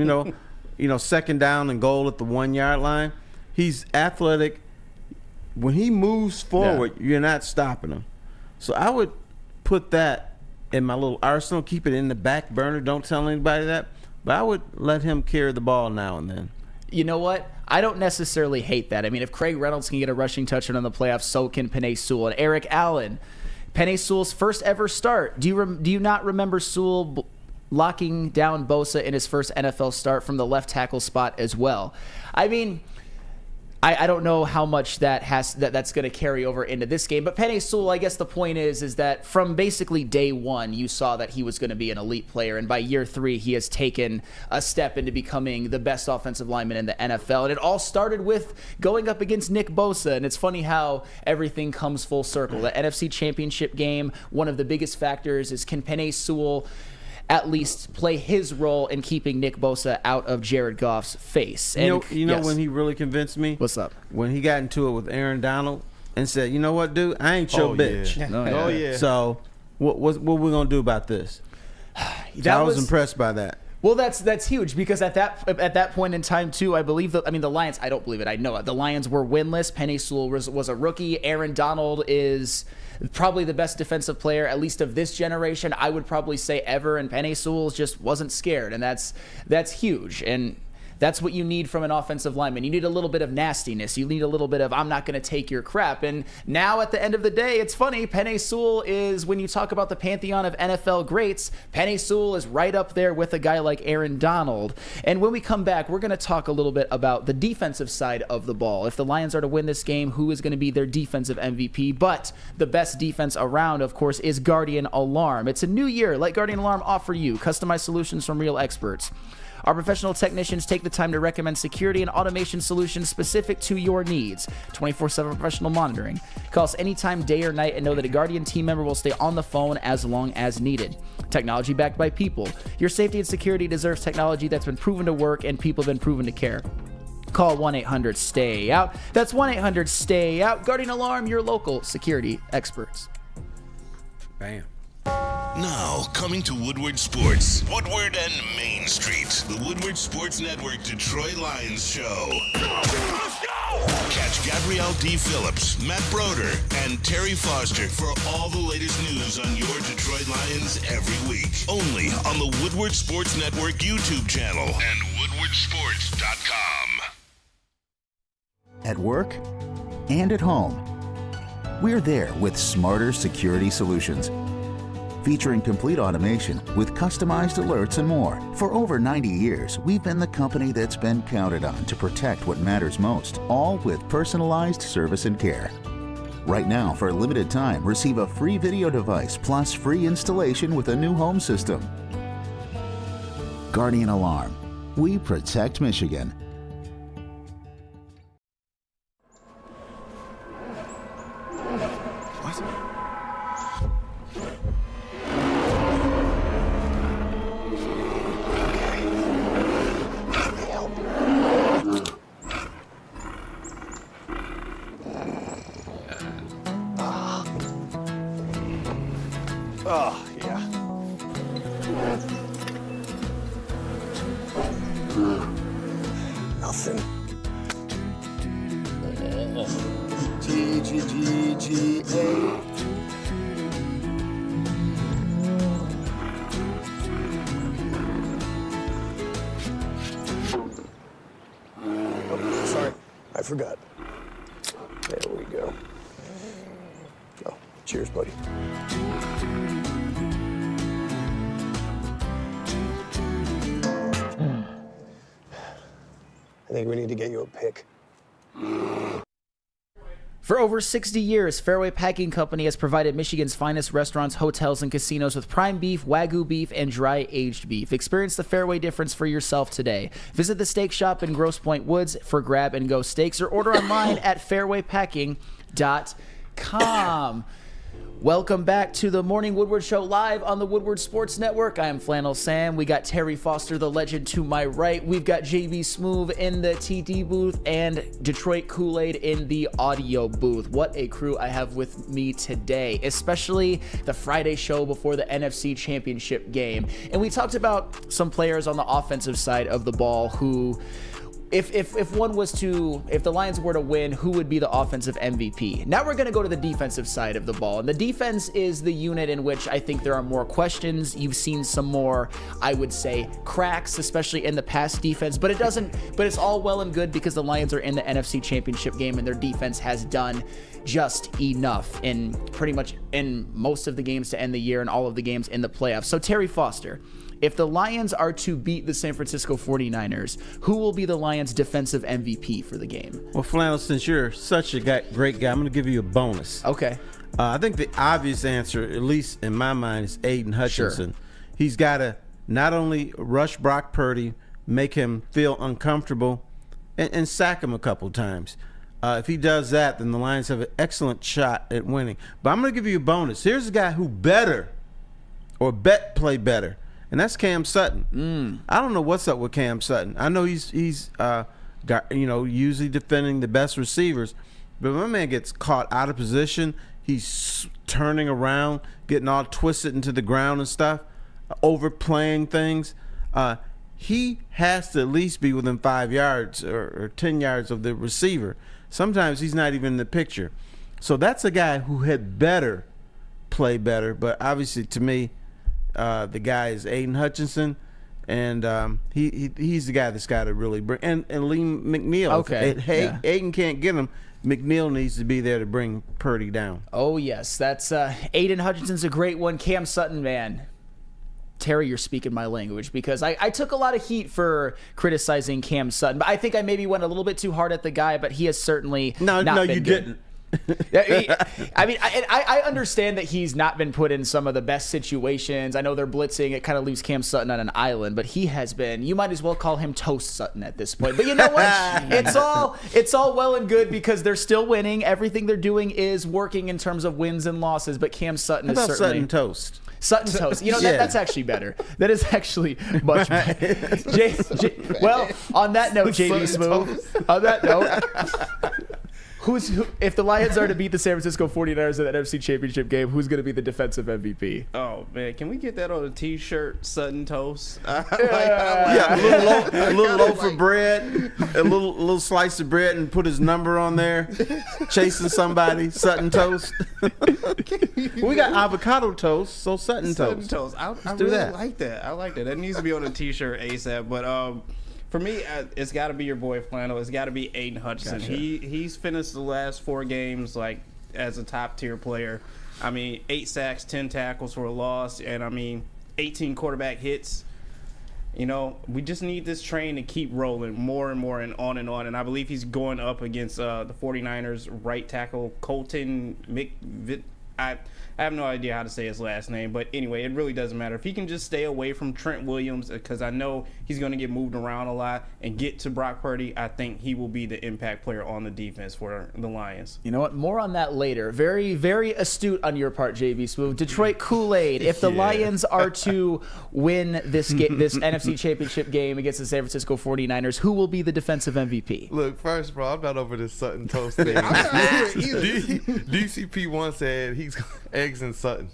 Second down and goal at the 1 yard line. He's athletic. When he moves forward, you're not stopping him. So I would put that in my little arsenal, keep it in the back burner. Don't tell anybody that. But I would let him carry the ball now and then. You know what? I don't necessarily hate that. I mean, if Craig Reynolds can get a rushing touchdown in the playoffs, so can Penei Sewell. And Eric Allen, Penei Sewell's first ever start. Do you not remember Sewell locking down Bosa in his first NFL start from the left tackle spot as well? I mean, I don't know how much that's going to carry over into this game. But Penei Sewell, I guess the point is that from basically day one, you saw that he was going to be an elite player. And by year 3, he has taken a step into becoming the best offensive lineman in the NFL. And it all started with going up against Nick Bosa. And it's funny how everything comes full circle. The NFC Championship game, one of the biggest factors is, can Penei Sewell at least play his role in keeping Nick Bosa out of Jared Goff's face. And You know yes. when he really convinced me? What's up? When he got into it with Aaron Donald and said, "You know what, dude? I ain't your bitch." Yeah. No, yeah. Oh yeah. So what we gonna do about this? I was impressed by that. Well, that's huge because at that point in time too, I believe the Lions. I don't believe it. I know it. The Lions were winless. Penei Sewell was a rookie. Aaron Donald is probably the best defensive player, at least of this generation. I would probably say ever. And Penei Sewell just wasn't scared, and that's huge. And that's what you need from an offensive lineman. You need a little bit of nastiness. You need a little bit of, I'm not going to take your crap. And now at the end of the day, it's funny. Penei Sewell is, when you talk about the pantheon of NFL greats, Penei Sewell is right up there with a guy like Aaron Donald. And when we come back, we're going to talk a little bit about the defensive side of the ball. If the Lions are to win this game, who is going to be their defensive MVP? But the best defense around, of course, is Guardian Alarm. It's a new year. Let Guardian Alarm offer you customized solutions from real experts. Our professional technicians take the time to recommend security and automation solutions specific to your needs. 24/7 professional monitoring. Call us anytime, day or night, and know that a Guardian team member will stay on the phone as long as needed. Technology backed by people. Your safety and security deserves technology that's been proven to work and people have been proven to care. Call 1-800-STAY-OUT. That's 1-800-STAY-OUT. Guardian Alarm, your local security experts. Bam. Now, coming to Woodward Sports, Woodward and Main Street, the Woodward Sports Network Detroit Lions Show. Let's go! Catch Gabrielle D. Phillips, Matt Broder, and Terry Foster for all the latest news on your Detroit Lions every week. Only on the Woodward Sports Network YouTube channel and woodwardsports.com. At work and at home, we're there with smarter security solutions. Featuring complete automation with customized alerts and more. For over 90 years, we've been the company that's been counted on to protect what matters most, all with personalized service and care. Right now, for a limited time, receive a free video device plus free installation with a new home system. Guardian Alarm. We protect Michigan. Oh, yeah. Nothing. G-G-G-G-A. Oh, sorry, I forgot. There we go. Oh, cheers, buddy. I think we need to get you a pick. For over 60 years, Fairway Packing Company has provided Michigan's finest restaurants, hotels, and casinos with prime beef, Wagyu beef, and dry-aged beef. Experience the Fairway difference for yourself today. Visit the steak shop in Grosse Pointe Woods for grab-and-go steaks or order online at fairwaypacking.com. Welcome back to the Morning Woodward Show live on the Woodward Sports Network. I am Flannel Sam. We got Terry Foster, the legend, to my right. We've got JB Smooth in the TD booth and Detroit Kool-Aid in the audio booth. What a crew I have with me today, especially the Friday show before the NFC Championship game. And we talked about some players on the offensive side of the ball who... If the Lions were to win, who would be the offensive MVP? Now we're going to go to the defensive side of the ball. And the defense is the unit in which I think there are more questions. You've seen some more, I would say, cracks, especially in the pass defense. But it's all well and good because the Lions are in the NFC Championship game and their defense has done just enough in pretty much in most of the games to end the year and all of the games in the playoffs. So Terry Foster, if the Lions are to beat the San Francisco 49ers, who will be the Lions' defensive MVP for the game? Well, Flannel, since you're such a great guy, I'm going to give you a bonus. Okay. I think the obvious answer, at least in my mind, is Aiden Hutchinson. Sure. He's got to not only rush Brock Purdy, make him feel uncomfortable, and sack him a couple times. If he does that, then the Lions have an excellent shot at winning. But I'm going to give you a bonus. Here's a guy who better play better. and that's Cam Sutton. I don't know what's up with Cam Sutton. I know he's got, usually defending the best receivers, but my man gets caught out of position. He's turning around, getting all twisted into the ground and stuff, overplaying things. He has to at least be within 5 yards or 10 yards of the receiver. Sometimes he's not even in the picture. So that's a guy who had better play better. But obviously, to me, the guy is Aiden Hutchinson, and he's the guy that's got to really bring. And Lee McNeil. Okay. Aiden can't get him. McNeil needs to be there to bring Purdy down. Oh, yes. That's Aiden Hutchinson's a great one. Cam Sutton, man. Terry, you're speaking my language, because I took a lot of heat for criticizing Cam Sutton, but I think I maybe went a little bit too hard at the guy, but he has certainly not been you good. didn't. I mean, I understand that he's not been put in some of the best situations. I know they're blitzing. It kind of leaves Cam Sutton on an island, but he has been, you might as well call him Toast Sutton at this point. But you know what? It's all well and good because they're still winning. Everything they're doing is working in terms of wins and losses, but Cam Sutton is certainly... Sutton Toast? Sutton Toast. That's actually better. That is actually much better. Well, on that note, JB Smooth, on that note... If the Lions are to beat the San Francisco 49ers in the NFC Championship game, who's going to be the defensive MVP? Oh, man. Can we get that on a T-shirt, Sutton Toast? A little loaf of bread, a little slice of bread, and put his number on there. Chasing somebody, Sutton Toast. We got avocado toast, so Sutton Toast. I really like that. I like that. That needs to be on a T-shirt ASAP. But for me, it's got to be your boy Flannel. It's got to be Aiden Hutchinson. Gotcha. He's finished the last 4 games as a top tier player. I mean, 8 sacks, 10 tackles for a loss, and 18 quarterback hits. We just need this train to keep rolling more and more and on. And I believe he's going up against the 49ers right tackle Colton I have no idea how to say his last name, but anyway, it really doesn't matter. If he can just stay away from Trent Williams, because I know he's going to get moved around a lot, and get to Brock Purdy, I think he will be the impact player on the defense for the Lions. You know what? More on that later. Very, very astute on your part, JV Smooth. Detroit Kool-Aid. If the Lions are to win this NFC Championship game against the San Francisco 49ers, who will be the defensive MVP? Look, first, bro, I'm not over this Sutton Toast thing. DCP once said he's eggs and Sutton.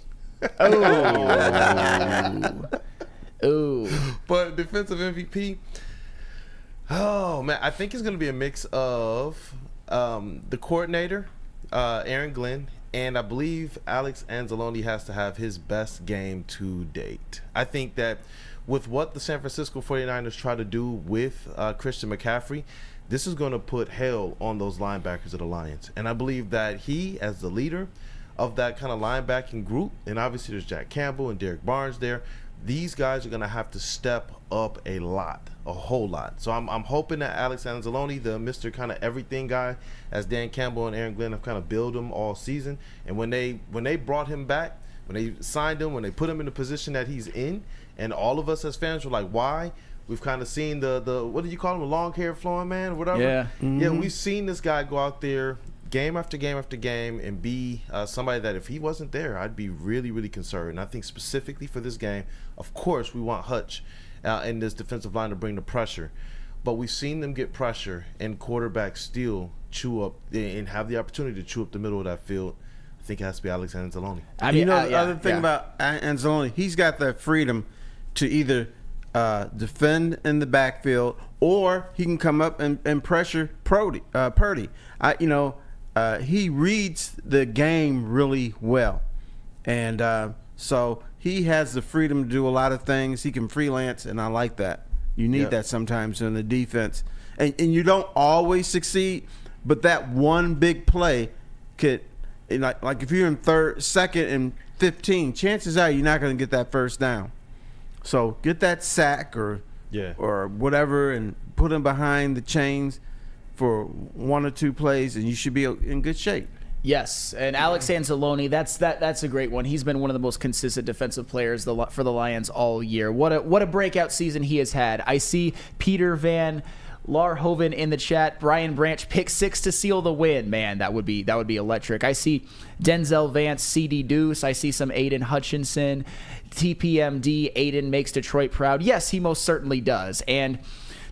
Oh. But defensive MVP, oh man, I think it's going to be a mix of the coordinator, Aaron Glenn, and I believe Alex Anzalone has to have his best game to date. I think that with what the San Francisco 49ers try to do with Christian McCaffrey, this is going to put hell on those linebackers of the Lions. And I believe that he, as the leader of that kind of linebacking group, and obviously there's Jack Campbell and Derek Barnes there, these guys are going to have to step up a whole lot. So I'm hoping that Alex Anzalone, the Mr. kind of everything guy, as Dan Campbell and Aaron Glenn have kind of built him all season, and when they brought him back, when they signed him, when they put him in the position that he's in, and all of us as fans were like, why? We've kind of seen the what do you call him, the long hair flowing man, whatever. Yeah. Mm-hmm. Yeah, we've seen this guy go out there game after game after game and be somebody that if he wasn't there, I'd be really, really concerned. And I think specifically for this game, of course, we want Hutch in this defensive line to bring the pressure. But we've seen them get pressure and quarterbacks still chew up and have the opportunity to chew up the middle of that field. I think it has to be Alex Anzalone. I mean, the other thing about Anzalone, he's got that freedom to either defend in the backfield or he can come up and pressure Purdy. He reads the game really well, and so he has the freedom to do a lot of things. He can freelance, and I like that. You need that sometimes in the defense, and you don't always succeed, but that one big play could, like if you're in second and 15, chances are you're not going to get that first down. So get that sack or whatever, and put him behind the chains for 1 or 2 plays, and you should be in good shape. Yes, and Alex Anzalone, that's a great one. He's been one of the most consistent defensive players for the Lions all year. What a breakout season he has had. I see Peter Van Lar Hoven in the chat. Brian Branch, pick 6 to seal the win. Man, that would be electric. I see Denzel Vance, CD Deuce. I see some Aiden Hutchinson. TPMD, Aiden makes Detroit proud. Yes, he most certainly does. And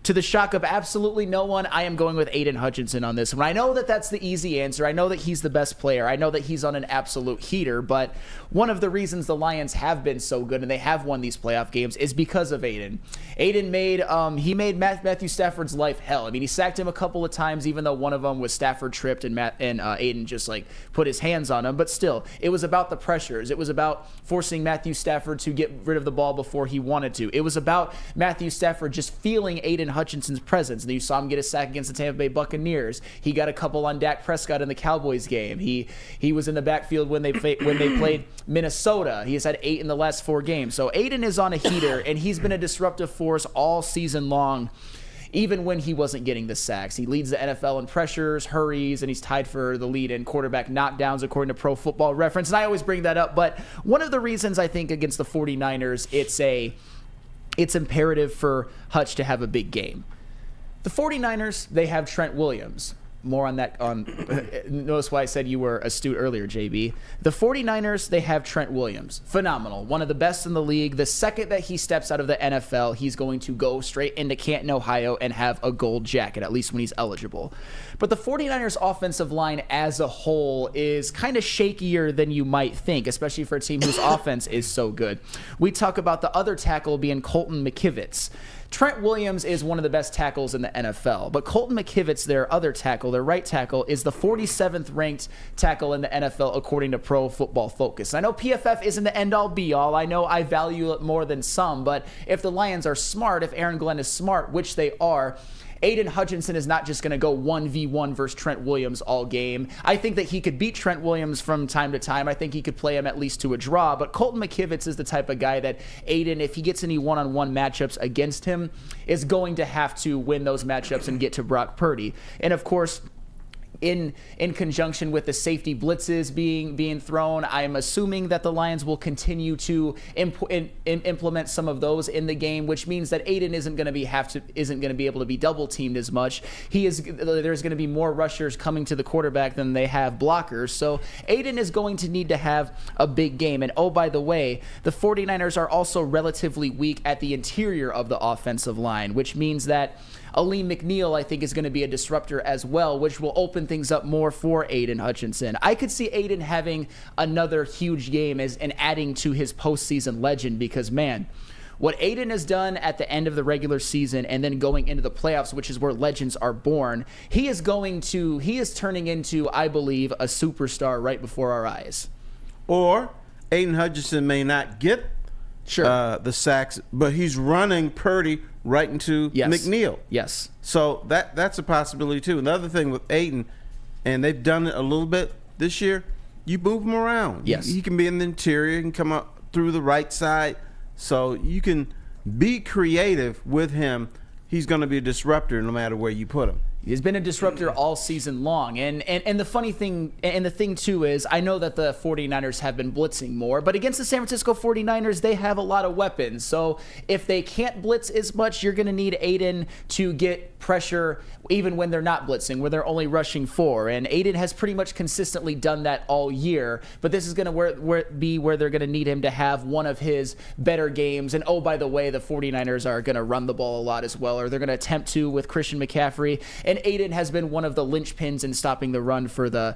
to the shock of absolutely no one, I am going with Aiden Hutchinson on this one. I know that that's the easy answer. I know that he's the best player. I know that he's on an absolute heater, but one of the reasons the Lions have been so good and they have won these playoff games is because of Aiden. Aiden made Matthew Stafford's life hell. I mean, he sacked him a couple of times, even though one of them was Stafford tripped and Aiden just like put his hands on him. But still, it was about the pressures. It was about forcing Matthew Stafford to get rid of the ball before he wanted to. It was about Matthew Stafford just feeling Aiden Hutchinson's presence. And you saw him get a sack against the Tampa Bay Buccaneers. He got a couple on Dak Prescott in the Cowboys game. He was in the backfield when they played Minnesota. He has had 8 in the last 4 games. So Aiden is on a heater, and he's been a disruptive force all season long, even when he wasn't getting the sacks. He leads the NFL in pressures, hurries, and he's tied for the lead in quarterback knockdowns according to Pro Football Reference. And I always bring that up, but one of the reasons I think against the 49ers, it's imperative for Hutch to have a big game. The 49ers, they have Trent Williams. More on that. Notice why I said you were astute earlier, JB. The 49ers, they have Trent Williams. Phenomenal. One of the best in the league. The second that he steps out of the NFL, he's going to go straight into Canton, Ohio and have a gold jacket, at least when he's eligible. But the 49ers offensive line as a whole is kind of shakier than you might think, especially for a team whose offense is so good. We talk about the other tackle being Colton McKivitz. Trent Williams is one of the best tackles in the NFL, but Colton McKivitz, their other tackle, their right tackle, is the 47th ranked tackle in the NFL according to Pro Football Focus. I know PFF isn't the end-all be-all. I know I value it more than some, but if the Lions are smart, if Aaron Glenn is smart, which they are, Aiden Hutchinson is not just going to go 1v1 versus Trent Williams all game. I think that he could beat Trent Williams from time to time. I think he could play him at least to a draw. But Colton McKivitz is the type of guy that Aiden, if he gets any one-on-one matchups against him, is going to have to win those matchups and get to Brock Purdy. And, of course, in conjunction with the safety blitzes being thrown, I'm assuming that the Lions will continue to implement some of those in the game, which means that Aiden isn't going to be able to be double teamed as much. There's going to be more rushers coming to the quarterback than they have blockers. So Aiden is going to need to have a big game. And oh, by the way, the 49ers are also relatively weak at the interior of the offensive line, which means that Aleem McNeil, I think, is going to be a disruptor as well, which will open things up more for Aiden Hutchinson. I could see Aiden having another huge game and adding to his postseason legend because, man, what Aiden has done at the end of the regular season and then going into the playoffs, which is where legends are born, he is turning into, I believe, a superstar right before our eyes. Or Aiden Hutchinson may not get the sacks, but he's running Purdy right into McNeil. Yes. So that's a possibility too. Another thing with Aiden, and they've done it a little bit this year, you move him around. Yes. He can be in the interior, he can come up through the right side. So you can be creative with him. He's going to be a disruptor no matter where you put him. He's been a disruptor all season long. And the funny thing, and the thing too is, I know that the 49ers have been blitzing more, but against the San Francisco 49ers, they have a lot of weapons. So if they can't blitz as much, you're going to need Aiden to get pressure even when they're not blitzing, where they're only rushing 4. And Aiden has pretty much consistently done that all year, but this is going to be where they're going to need him to have one of his better games. And oh, by the way, the 49ers are going to run the ball a lot as well, or they're going to attempt to with Christian McCaffrey. And Aiden has been one of the linchpins in stopping the run for the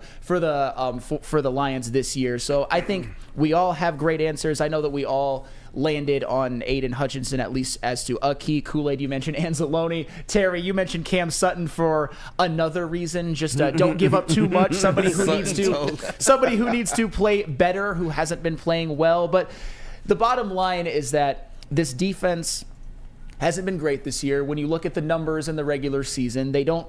Lions this year. So I think we all have great answers. I know that we all landed on Aiden Hutchinson, at least as to a key. Kool-Aid, you mentioned Anzalone. Terry, you mentioned Cam Sutton for another reason. Just don't give up too much. Somebody who needs to play better, who hasn't been playing well. But the bottom line is that this defense hasn't been great this year. When you look at the numbers in the regular season, they don't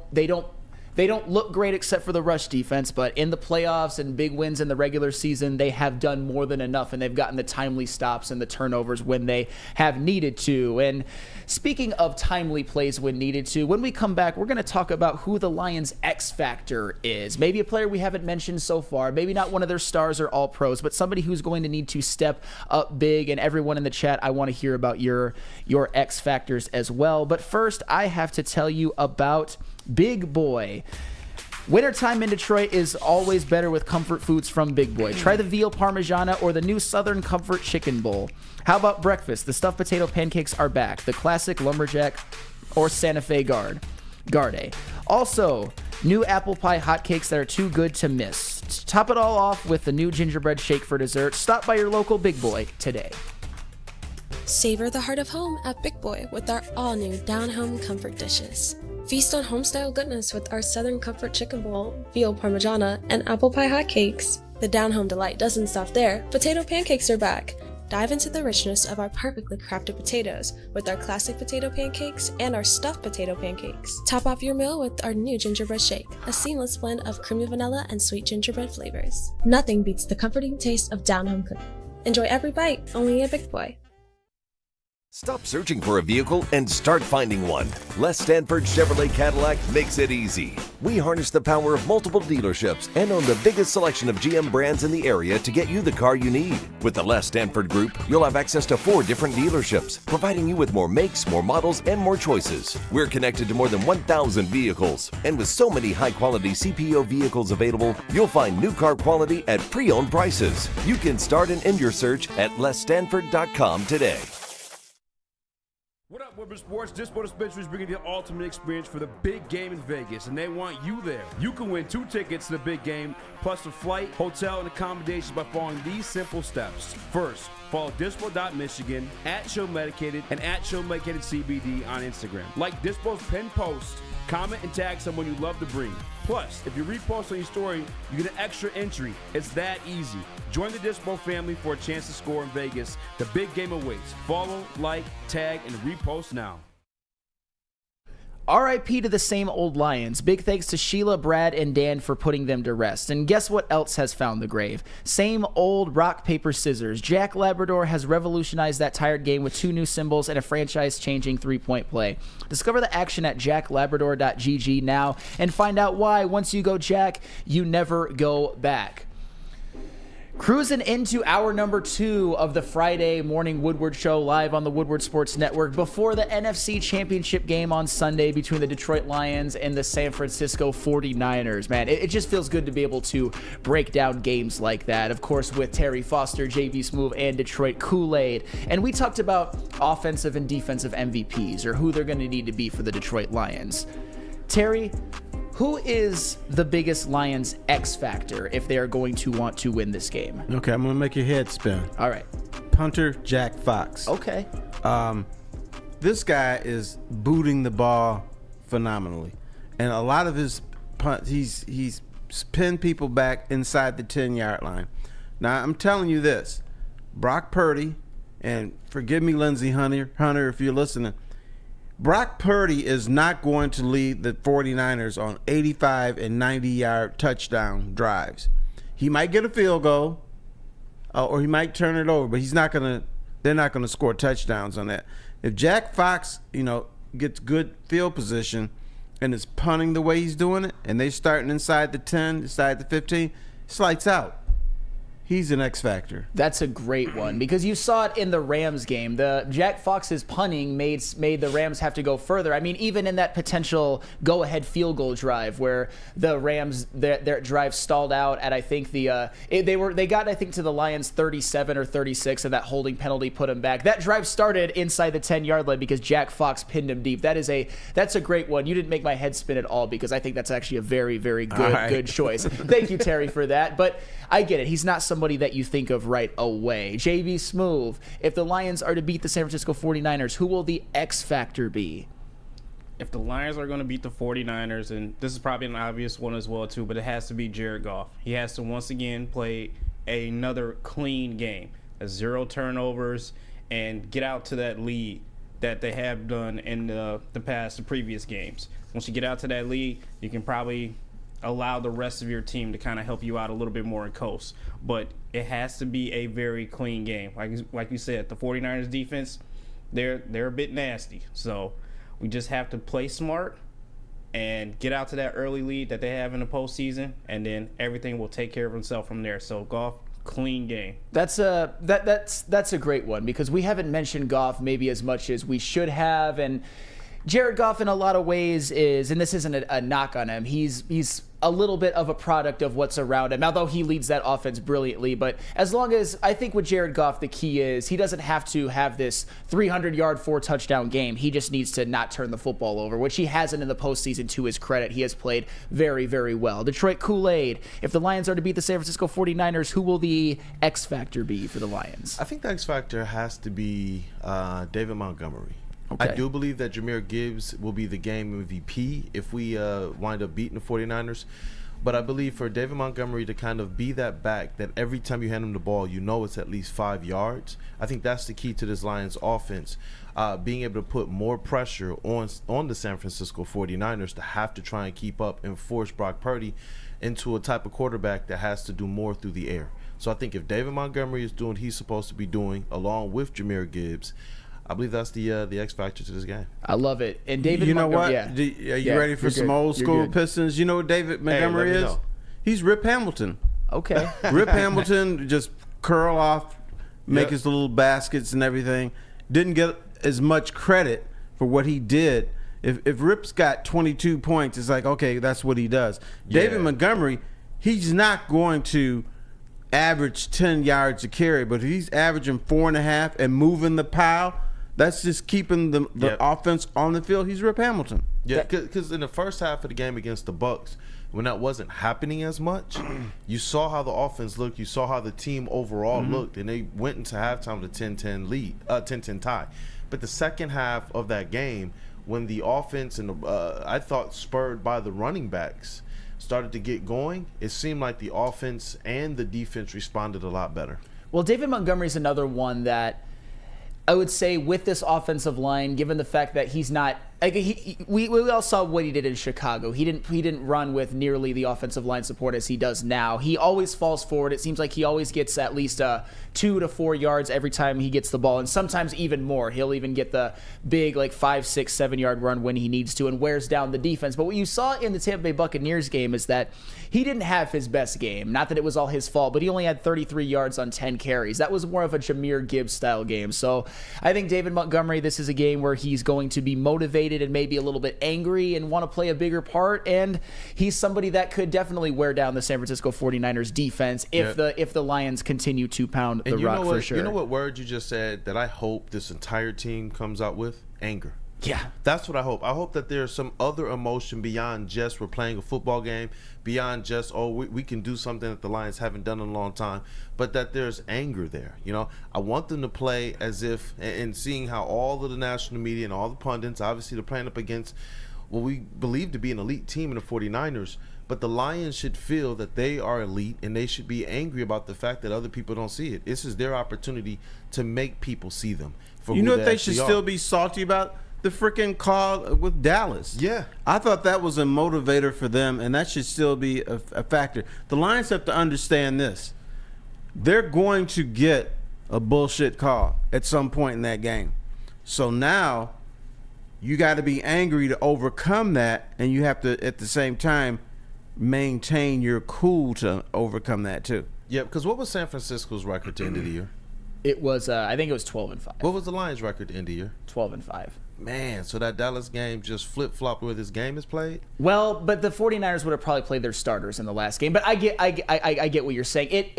They don't look great except for the rush defense, but in the playoffs and big wins in the regular season, they have done more than enough, and they've gotten the timely stops and the turnovers when they have needed to. And speaking of timely plays when needed to, when we come back, we're going to talk about who the Lions' X factor is. Maybe a player we haven't mentioned so far, maybe not one of their stars or all pros, but somebody who's going to need to step up big. And everyone in the chat, I want to hear about your X factors as well. But first, I have to tell you about Big Boy. Wintertime in Detroit is always better with comfort foods from Big Boy. Try the veal parmigiana or the new Southern Comfort Chicken Bowl. How about breakfast? The stuffed potato pancakes are back. The classic lumberjack or Santa Fe Garde. Also, new apple pie hotcakes that are too good to miss. Top it all off with the new gingerbread shake for dessert. Stop by your local Big Boy today. Savor the heart of home at Big Boy with our all-new down-home comfort dishes. Feast on home-style goodness with our Southern Comfort Chicken Bowl, veal parmigiana, and apple pie hotcakes. The down-home delight doesn't stop there. Potato pancakes are back. Dive into the richness of our perfectly crafted potatoes with our classic potato pancakes and our stuffed potato pancakes. Top off your meal with our new gingerbread shake, a seamless blend of creamy vanilla and sweet gingerbread flavors. Nothing beats the comforting taste of down-home cooking. Enjoy every bite, only at Big Boy. Stop searching for a vehicle and start finding one. Les Stanford Chevrolet Cadillac makes it easy. We harness the power of multiple dealerships and own the biggest selection of GM brands in the area to get you the car you need. With the Les Stanford Group, you'll have access to 4 different dealerships, providing you with more makes, more models, and more choices. We're connected to more than 1,000 vehicles, and with so many high-quality CPO vehicles available, you'll find new car quality at pre-owned prices. You can start and end your search at lesstanford.com today. What up, Woodward Sports? Dispo Dispensary is bringing you the ultimate experience for the big game in Vegas, and they want you there. You can win 2 tickets to the big game, plus a flight, hotel, and accommodations by following these simple steps. First, follow dispo.michigan, @showmedicated, and @showmedicatedcbd on Instagram. Like Dispo's pinned post, comment and tag someone you love to bring. Plus, if you repost on your story, you get an extra entry. It's that easy. Join the Dispo family for a chance to score in Vegas. The big game awaits. Follow, like, tag, and repost now. RIP to the same old Lions. Big thanks to Sheila, Brad, and Dan for putting them to rest. And guess what else has found the grave? Same old rock, paper, scissors. Jack Labrador has revolutionized that tired game with 2 new symbols and a franchise-changing 3-point play. Discover the action at jacklabrador.gg now and find out why, once you go Jack, you never go back. Cruising into hour number 2 of the Friday Morning Woodward Show live on the Woodward Sports Network before the NFC Championship game on Sunday between the Detroit Lions and the San Francisco 49ers. Man, it just feels good to be able to break down games like that. Of course, with Terry Foster, JV Smoove, and Detroit Kool-Aid. And we talked about offensive and defensive MVPs, or who they're going to need to be for the Detroit Lions. Terry, who is the biggest Lions X factor if they are going to want to win this game? Okay, I'm going to make your head spin. All right. Punter Jack Fox. Okay. This guy is booting the ball phenomenally. And a lot of his punts, he's pinned people back inside the 10-yard line. Now, I'm telling you this. Brock Purdy, and forgive me, Lindsey Hunter, if you're listening, Brock Purdy is not going to lead the 49ers on 85 and 90-yard touchdown drives. He might get a field goal, or he might turn it over, but they're not going to score touchdowns on that. If Jack Fox, gets good field position and is punting the way he's doing it, and they're starting inside the 10, inside the 15, it's lights out. He's an X factor. That's a great one because you saw it in the Rams game. The Jack Fox's punting made the Rams have to go further. I mean, even in that potential go-ahead field goal drive where the Rams their drive stalled out at I think they got to the Lions 37 or 36 and that holding penalty put them back. That drive started inside the 10-yard line because Jack Fox pinned him deep. That's a great one. You didn't make my head spin at all because I think that's actually a very, very good choice. Thank you, Terry, for that. But I get it. He's not somebody that you think of right away. JV Smoove, if the Lions are to beat the San Francisco 49ers, who will the X factor be? If the Lions are going to beat the 49ers, and this is probably an obvious one as well too, but it has to be Jared Goff. He has to once again play another clean game, 0 turnovers, and get out to that lead. that they have done in the previous games. Once you get out to that lead, you can probably allow the rest of your team to kind of help you out a little bit more and coast. But it has to be a very clean game. Like you said, the 49ers defense, they're a bit nasty. So we just have to play smart and get out to that early lead that they have in the postseason, and then everything will take care of itself from there. So Goff, clean game. That's a great one, because we haven't mentioned Goff maybe as much as we should have. And Jared Goff in a lot of ways is, and this isn't a knock on him, he's a little bit of a product of what's around him, although he leads that offense brilliantly. But as long as, I think with Jared Goff, the key is he doesn't have to have this 300-yard, 4-touchdown game. He just needs to not turn the football over, which he hasn't in the postseason. To his credit, he has played very, very well. Detroit Kool-Aid, if the Lions are to beat the San Francisco 49ers, who will the X factor be for the Lions? I think the X factor has to be David Montgomery. Okay. I do believe that Jahmyr Gibbs will be the game MVP if we wind up beating the 49ers. But I believe for David Montgomery to kind of be that back that every time you hand him the ball, you know it's at least 5 yards. I think that's the key to this Lions offense, being able to put more pressure on the San Francisco 49ers to have to try and keep up and force Brock Purdy into a type of quarterback that has to do more through the air. So I think if David Montgomery is doing what he's supposed to be doing along with Jahmyr Gibbs, I believe that's the X factor to this game. I love it. And David, you know Montgomery, what? yeah. Are you ready for some old school Pistons? You know what David Montgomery is? know. He's Rip Hamilton. Okay. Rip Hamilton just curl off, make his little baskets and everything. Didn't get as much credit for what he did. If Rip's got 22 points, it's like, okay, that's what he does. David Montgomery, he's not going to average 10 yards a carry, but if he's averaging 4.5 and moving the pile, that's just keeping the offense on the field. He's Rip Hamilton. Yeah, because in the first half of the game against the Bucks, when that wasn't happening as much, you saw how the offense looked. You saw how the team overall looked, and they went into halftime with a 10-10 lead, 10-10 tie. But the second half of that game, when the offense and I thought spurred by the running backs started to get going, it seemed like the offense and the defense responded a lot better. Well, David Montgomery's another one that I would say with this offensive line, given the fact that he's not, like, we all saw what he did in Chicago. He didn't run with nearly the offensive line support as he does now. He always falls forward. It seems like he always gets at least 2 to 4 yards every time he gets the ball, and sometimes even more. He'll even get the big 5, 6, 7 yard run when he needs to and wears down the defense. But what you saw in the Tampa Bay Buccaneers game is that he didn't have his best game. Not that it was all his fault, but he only had 33 yards on 10 carries. That was more of a Jahmyr Gibbs style game. So I think David Montgomery, this is a game where he's going to be motivated and maybe a little bit angry and want to play a bigger part, and he's somebody that could definitely wear down the San Francisco 49ers defense if the Lions continue to pound the rock for sure. You know what word you just said that I hope this entire team comes out with? Anger. Yeah. That's what I hope. I hope that there's some other emotion beyond just we're playing a football game, beyond just, we can do something that the Lions haven't done in a long time, but that there's anger there. You know, I want them to play as if, and seeing how all of the national media and all the pundits, obviously they're playing up against what we believe to be an elite team in the 49ers, but the Lions should feel that they are elite and they should be angry about the fact that other people don't see it. This is their opportunity to make people see them for you know who what they should still be salty about? The freaking call with Dallas. Yeah. I thought that was a motivator for them, and that should still be a factor. The Lions have to understand this. They're going to get a bullshit call at some point in that game. So now you got to be angry to overcome that, and you have to, at the same time, maintain your cool to overcome that too. Yeah, because what was San Francisco's record to end of the year? It was, I think it was 12-5. What was the Lions' record to end the year? 12-5. Man, so that Dallas game just flip-flopped where this game is played? Well, but the 49ers would have probably played their starters in the last game. But I get what you're saying.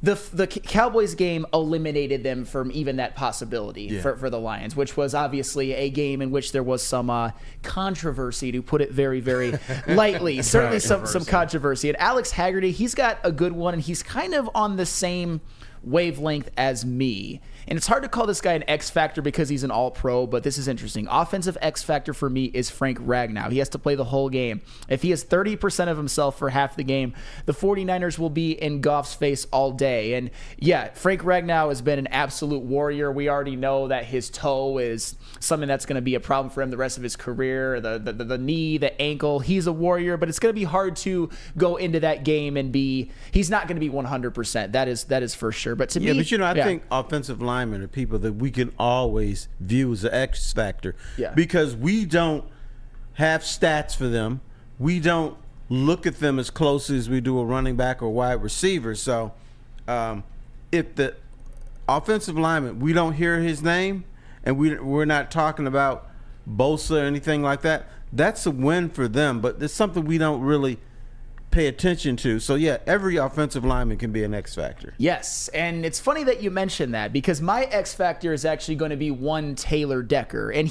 The Cowboys game eliminated them from even that possibility for the Lions, which was obviously a game in which there was some controversy, to put it very, very lightly. Certainly some controversy. And Alex Haggerty, he's got a good one, and he's kind of on the same wavelength as me. And it's hard to call this guy an X factor because he's an all-pro, but this is interesting. Offensive X factor for me is Frank Ragnow. He has to play the whole game. If he has 30% of himself for half the game, the 49ers will be in Goff's face all day. And yeah, Frank Ragnow has been an absolute warrior. We already know that his toe is something that's going to be a problem for him the rest of his career. The knee, the ankle, he's a warrior, but it's going to be hard to go into that game and he's not going to be 100%. That is for sure. But to me, but I think offensive linemen are people that we can always view as an X factor. Yeah. Because we don't have stats for them. We don't look at them as closely as we do a running back or wide receiver. So if the offensive lineman, we don't hear his name, and we're not talking about Bosa or anything like that, that's a win for them. But it's something we don't really pay attention to. So yeah, every offensive lineman can be an X factor. Yes, and it's funny that you mentioned that because my X factor is actually going to be one Taylor Decker. And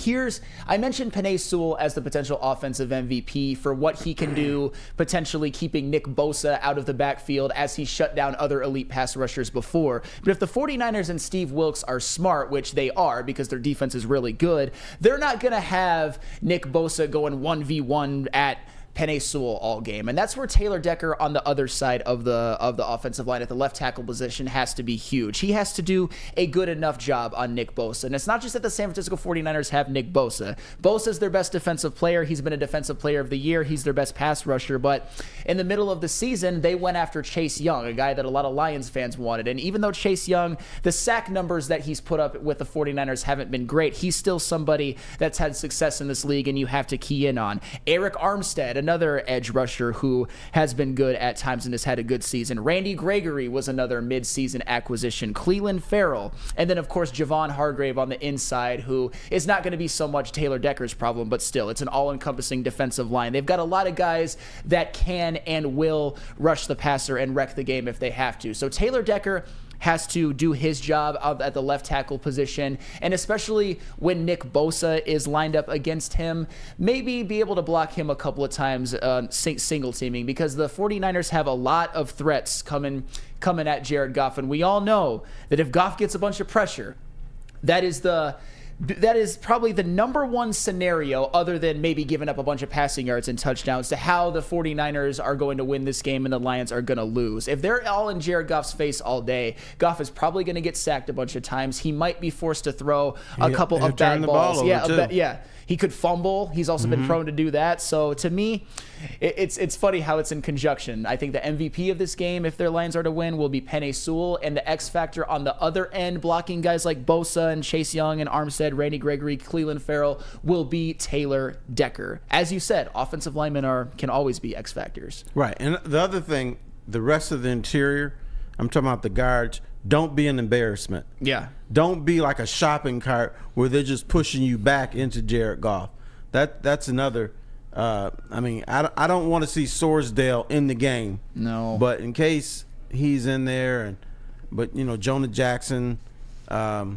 I mentioned Penei Sewell as the potential offensive MVP for what he can do, potentially keeping Nick Bosa out of the backfield as he shut down other elite pass rushers before. But if the 49ers and Steve Wilks are smart, which they are because their defense is really good, they're not going to have Nick Bosa going 1v1 at Penei Sewell all game. And that's where Taylor Decker on the other side of the offensive line at the left tackle position has to be huge. He has to do a good enough job on Nick Bosa. And it's not just that the San Francisco 49ers have Nick Bosa. Bosa's their best defensive player. He's been a defensive player of the year. He's their best pass rusher. But in the middle of the season, they went after Chase Young, a guy that a lot of Lions fans wanted. And even though Chase Young, the sack numbers that he's put up with the 49ers haven't been great, he's still somebody that's had success in this league and you have to key in on. Eric Armstead, another edge rusher who has been good at times and has had a good season. Randy Gregory was another mid-season acquisition. Cleveland Farrell. And then, of course, Javon Hargrave on the inside, who is not going to be so much Taylor Decker's problem, but still, it's an all-encompassing defensive line. They've got a lot of guys that can and will rush the passer and wreck the game if they have to. So Taylor Decker has to do his job at the left tackle position, and especially when Nick Bosa is lined up against him, maybe be able to block him a couple of times single teaming, because the 49ers have a lot of threats coming at Jared Goff, and we all know that if Goff gets a bunch of pressure, that is probably the number one scenario, other than maybe giving up a bunch of passing yards and touchdowns, to how the 49ers are going to win this game and the Lions are going to lose. If they're all in Jared Goff's face all day, Goff is probably going to get sacked a bunch of times. He might be forced to throw a couple of bad balls. He could fumble. He's also been prone to do that. So to me, it's funny how it's in conjunction. I think the MVP of this game, if their Lions are to win, will be Penei Sewell, and the X factor on the other end, blocking guys like Bosa and Chase Young and Armstead, Randy Gregory, Cleveland Farrell, will be Taylor Decker. As you said, offensive linemen can always be X factors. Right, and the other thing, the rest of the interior, I'm talking about the guards, don't be an embarrassment. Yeah. Don't be like a shopping cart where they're just pushing you back into Jared Goff. That's another. I don't want to see Sorsdale in the game. No. But in case he's in there, but Jonah Jackson, the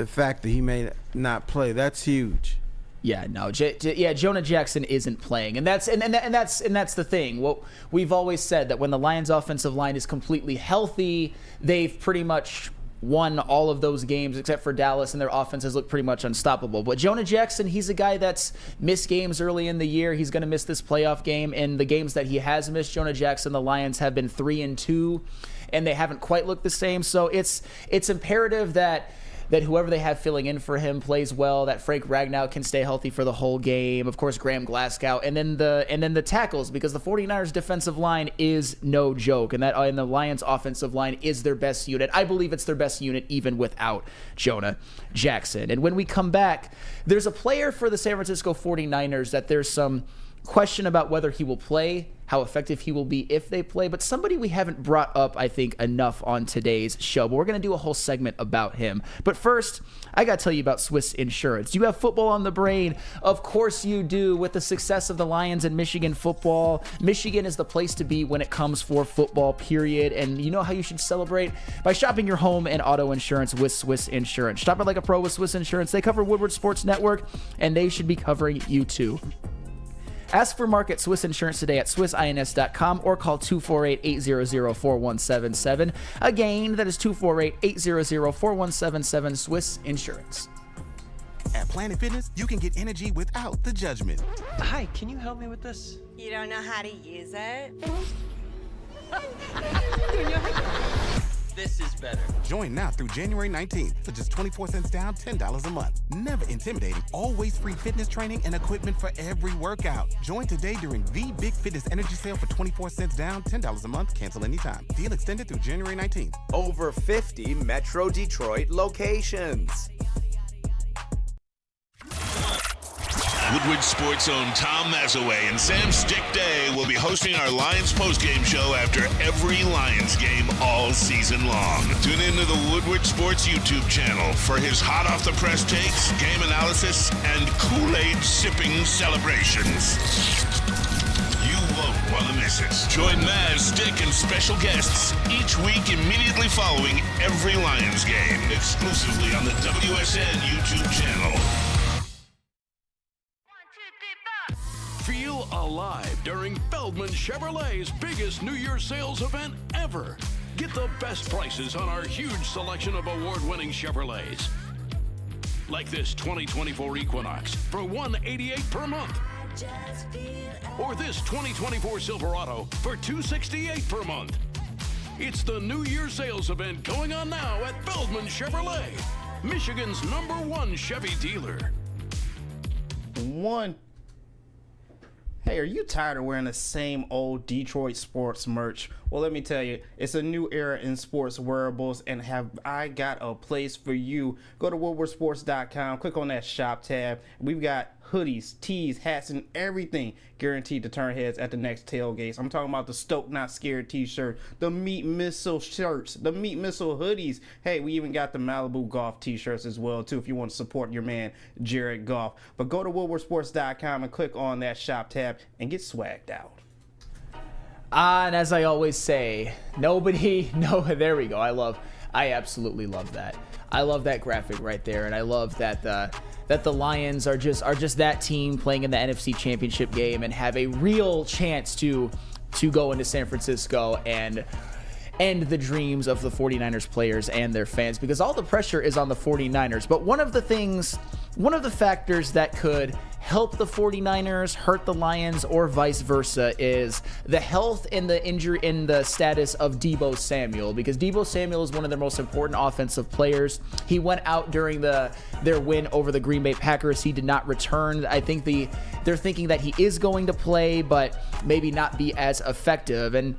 fact that he may not play, that's huge. Yeah, no, Jonah Jackson isn't playing, and that's the thing. What we've always said, that when the Lions' offensive line is completely healthy, they've pretty much won all of those games except for Dallas, and their offenses look pretty much unstoppable. But Jonah Jackson, he's a guy that's missed games early in the year. He's going to miss this playoff game, and the games that he has missed, Jonah Jackson, the Lions have been 3-2, and they haven't quite looked the same. So it's imperative that whoever they have filling in for him plays well, that Frank Ragnow can stay healthy for the whole game, of course Graham Glasgow, and then the tackles, because the 49ers defensive line is no joke, and the Lions offensive line is their best unit. I believe it's their best unit even without Jonah Jackson. And when we come back, there's a player for the San Francisco 49ers that there's some question about whether he will play, how effective he will be if they play, but somebody we haven't brought up, I think, enough on today's show. But we're going to do a whole segment about him. But first, I got to tell you about Swiss Insurance. Do you have football on the brain? Of course you do. With the success of the Lions and Michigan football, Michigan is the place to be when it comes for football, period. And you know how you should celebrate? By shopping your home and auto insurance with Swiss Insurance. Shop it like a pro with Swiss Insurance. They cover Woodward Sports Network, and they should be covering you too. Ask for Mark at Swiss Insurance today at swissins.com or call 248-800-4177. Again, that is 248-800-4177, Swiss Insurance. At Planet Fitness, you can get energy without the judgment. Hi, can you help me with this? You don't know how to use it? This is better. Join now through January 19th for just 24 cents down, $10 a month. Never intimidating, always free fitness training and equipment for every workout. Join today during the Big Fitness Energy Sale for 24 cents down, $10 a month. Cancel anytime. Deal extended through January 19th. Over 50 Metro Detroit locations. Woodward Sports' own Tom Mazaway and Sam Stick Day will be hosting our Lions postgame show after every Lions game all season long. Tune into the Woodward Sports YouTube channel for his hot-off-the-press takes, game analysis, and Kool-Aid sipping celebrations. You won't want to miss it. Join Maz, Stick, and special guests each week immediately following every Lions game, exclusively on the WSN YouTube channel. Feel alive during Feldman Chevrolet's biggest New Year's sales event ever. Get the best prices on our huge selection of award-winning Chevrolets. Like this 2024 Equinox for $188 per month. Or this 2024 Silverado for $268 per month. It's the New Year's sales event going on now at Feldman Chevrolet, Michigan's #1 Chevy dealer. Hey, are you tired of wearing the same old Detroit sports merch? Well, let me tell you, it's a new era in sports wearables, and have I got a place for you. Go to woodwardsports.com, click on that shop tab. We've got hoodies, tees, hats, and everything guaranteed to turn heads at the next tailgates. I'm talking about the Stoke Not Scared t-shirt, the Meat Missile shirts, the Meat Missile hoodies. Hey, we even got the Malibu Golf t-shirts as well, too, if you want to support your man, Jared Goff. But go to woodwardsports.com and click on that shop tab and get swagged out. And as I always say, there we go. I absolutely love that. I love that graphic right there, and I love that the Lions are just that team playing in the NFC Championship game and have a real chance to go into San Francisco and end the dreams of the 49ers players and their fans, because all the pressure is on the 49ers. But one of the factors that could help the 49ers, hurt the Lions, or vice versa is the health and the injury in the status of Deebo Samuel, because Deebo Samuel is one of their most important offensive players. He went out during their win over the Green Bay Packers. He did not return. I think they're thinking that he is going to play, but maybe not be as effective. And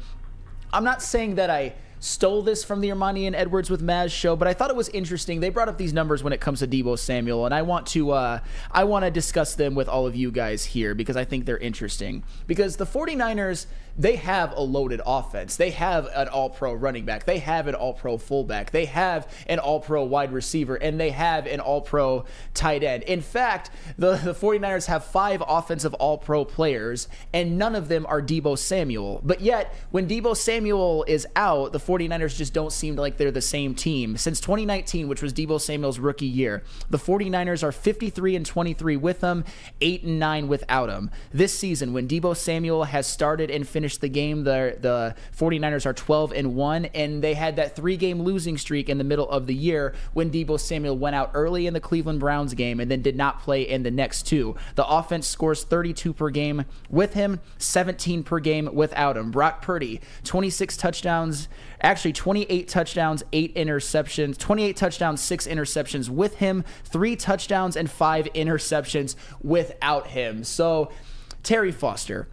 I'm not saying that I stole this from the Ermanni and Edwards with Maz show, but I thought it was interesting. They brought up these numbers when it comes to Deebo Samuel, and I want to discuss them with all of you guys here because I think they're interesting. Because the 49ers, they have a loaded offense. They have an all-pro running back. They have an all-pro fullback. They have an all-pro wide receiver, and they have an all-pro tight end. In fact, the 49ers have 5 offensive all-pro players, and none of them are Deebo Samuel. But yet, when Deebo Samuel is out, the 49ers just don't seem like they're the same team. Since 2019, which was Deebo Samuel's rookie year, the 49ers are 53-23 with him, 8-9 without him. This season, when Deebo Samuel has started and finished the game, the 49ers are 12-1, and they had that 3-game losing streak in the middle of the year when Deebo Samuel went out early in the Cleveland Browns game and then did not play in the next 2. The offense scores 32 per game with him, 17 per game without him. Brock Purdy, 28 touchdowns, 8 interceptions, 28 touchdowns, 6 interceptions with him, 3 touchdowns and 5 interceptions without him. So, Terry Foster,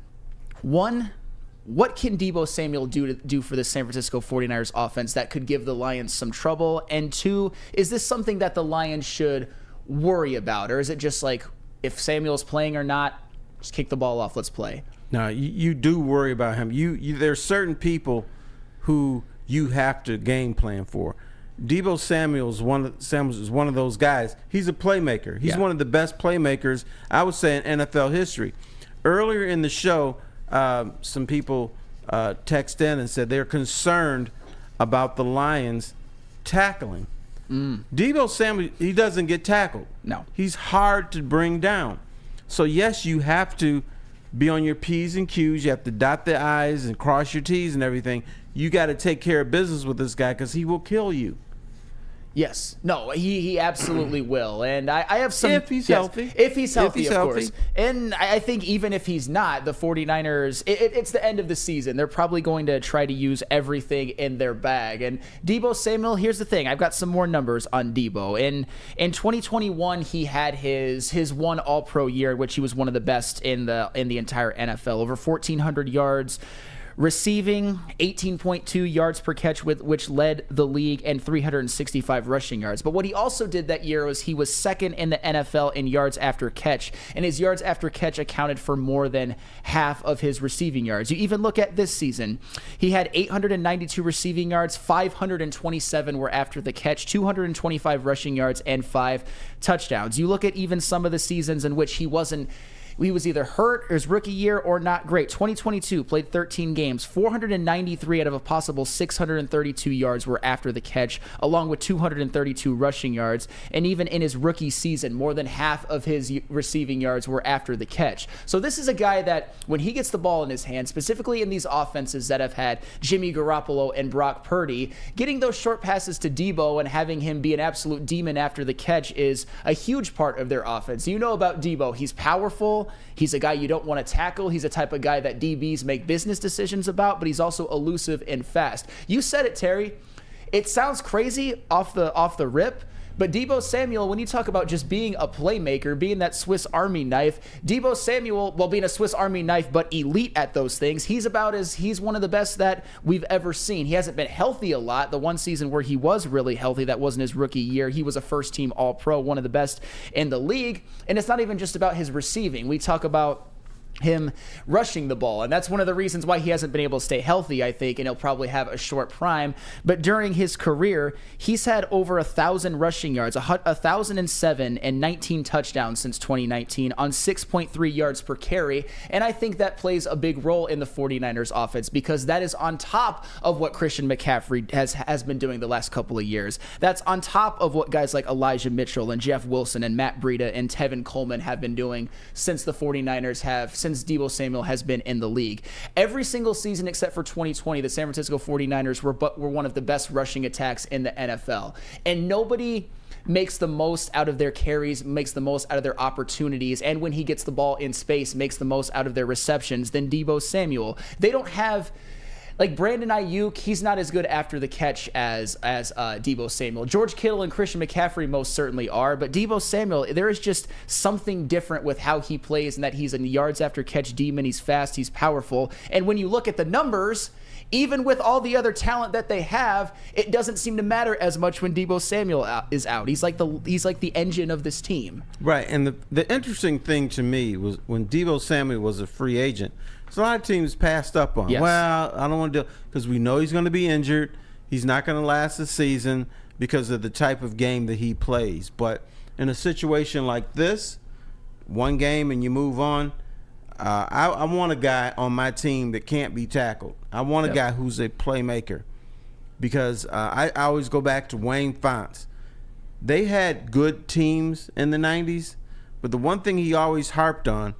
what can Deebo Samuel do for the San Francisco 49ers offense that could give the Lions some trouble? And 2, is this something that the Lions should worry about? Or is it just like, if Samuel's playing or not, just kick the ball off, let's play? No, you do worry about him. There's certain people who you have to game plan for. Deebo Samuel is one of those guys. He's a playmaker. He's one of the best playmakers, I would say, in NFL history. Earlier in the show, some people text in and said they're concerned about the Lions tackling. Deebo Samuel, he doesn't get tackled. No. He's hard to bring down. So, yes, you have to be on your P's and Q's. You have to dot the I's and cross your T's and everything. You got to take care of business with this guy because he will kill you. Yes. No, he absolutely will. And I have some... If he's healthy. If he's healthy, of course. And I think even if he's not, the 49ers, it's the end of the season. They're probably going to try to use everything in their bag. And Deebo Samuel, here's the thing. I've got some more numbers on Deebo. In 2021, he had his one All-Pro year, in which he was one of the best in the entire NFL. Over 1,400 yards. Receiving 18.2 yards per catch, which led the league, and 365 rushing yards. But what he also did that year was he was second in the NFL in yards after catch, and his yards after catch accounted for more than half of his receiving yards. You even look at this season. He had 892 receiving yards, 527 were after the catch, 225 rushing yards, and 5 touchdowns. You look at even some of the seasons in which he was either hurt his rookie year or not great. 2022, played 13 games. 493 out of a possible 632 yards were after the catch, along with 232 rushing yards. And even in his rookie season, more than half of his receiving yards were after the catch. So this is a guy that, when he gets the ball in his hand, specifically in these offenses that have had Jimmy Garoppolo and Brock Purdy, getting those short passes to Deebo and having him be an absolute demon after the catch is a huge part of their offense. You know about Deebo. He's powerful. He's a guy you don't want to tackle. He's a type of guy that DBs make business decisions about, but he's also elusive and fast. You said it, Terry. It sounds crazy off the rip, but Deebo Samuel, when you talk about just being a playmaker, being that Swiss Army knife, Deebo Samuel, well, being a Swiss Army knife, but elite at those things, he's one of the best that we've ever seen. He hasn't been healthy a lot. The one season where he was really healthy, that wasn't his rookie year. He was a first-team All-Pro, one of the best in the league. And it's not even just about his receiving. We talk about him rushing the ball, and that's one of the reasons why he hasn't been able to stay healthy, I think, and he'll probably have a short prime. But during his career, he's had over 1,000 rushing yards, 1,007 and 19 touchdowns since 2019 on 6.3 yards per carry, and I think that plays a big role in the 49ers offense because that is on top of what Christian McCaffrey has been doing the last couple of years. That's on top of what guys like Elijah Mitchell and Jeff Wilson and Matt Breida and Tevin Coleman have been doing since the 49ers since Deebo Samuel has been in the league. Every single season except for 2020, the San Francisco 49ers were one of the best rushing attacks in the NFL. And nobody makes the most out of their carries, makes the most out of their opportunities, and when he gets the ball in space, makes the most out of their receptions than Deebo Samuel. They don't have... Like Brandon Ayuk, he's not as good after the catch as Deebo Samuel. George Kittle and Christian McCaffrey most certainly are, but Deebo Samuel, there is just something different with how he plays and that he's a yards after catch demon. He's fast, he's powerful. And when you look at the numbers, even with all the other talent that they have, it doesn't seem to matter as much when Deebo Samuel is out. He's like the engine of this team. Right, and the interesting thing to me was when Deebo Samuel was a free agent, so a lot of teams passed up on him. Yes. Well, I don't want to do because we know he's going to be injured. He's not going to last the season because of the type of game that he plays. But in a situation like this, one game and you move on, I want a guy on my team that can't be tackled. I want a guy who's a playmaker because I always go back to Wayne Fontes. They had good teams in the 90s, but the one thing he always harped on,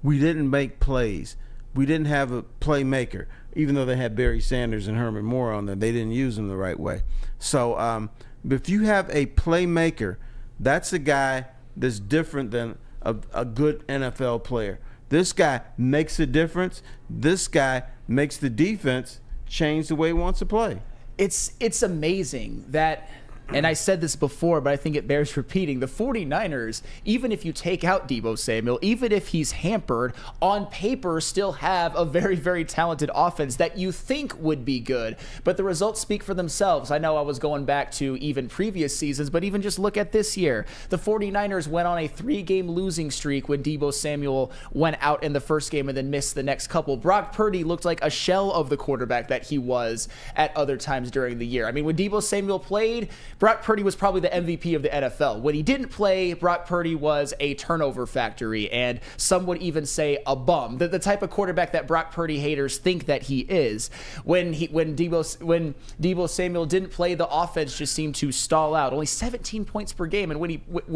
we didn't make plays. We didn't have a playmaker. Even though they had Barry Sanders and Herman Moore on there, they didn't use them the right way. So if you have a playmaker, that's a guy that's different than a good NFL player. This guy makes a difference. This guy makes the defense change the way he wants to play. It's amazing that... And I said this before, but I think it bears repeating. The 49ers, even if you take out Deebo Samuel, even if he's hampered, on paper still have a very, very talented offense that you think would be good. But the results speak for themselves. I know I was going back to even previous seasons, but even just look at this year. The 49ers went on a 3-game losing streak when Deebo Samuel went out in the first game and then missed the next couple. Brock Purdy looked like a shell of the quarterback that he was at other times during the year. I mean, when Deebo Samuel played, Brock Purdy was probably the MVP of the NFL. When he didn't play, Brock Purdy was a turnover factory, and some would even say a bum. The type of quarterback that Brock Purdy haters think that he is. When Deebo Samuel didn't play, the offense just seemed to stall out. Only 17 points per game, and when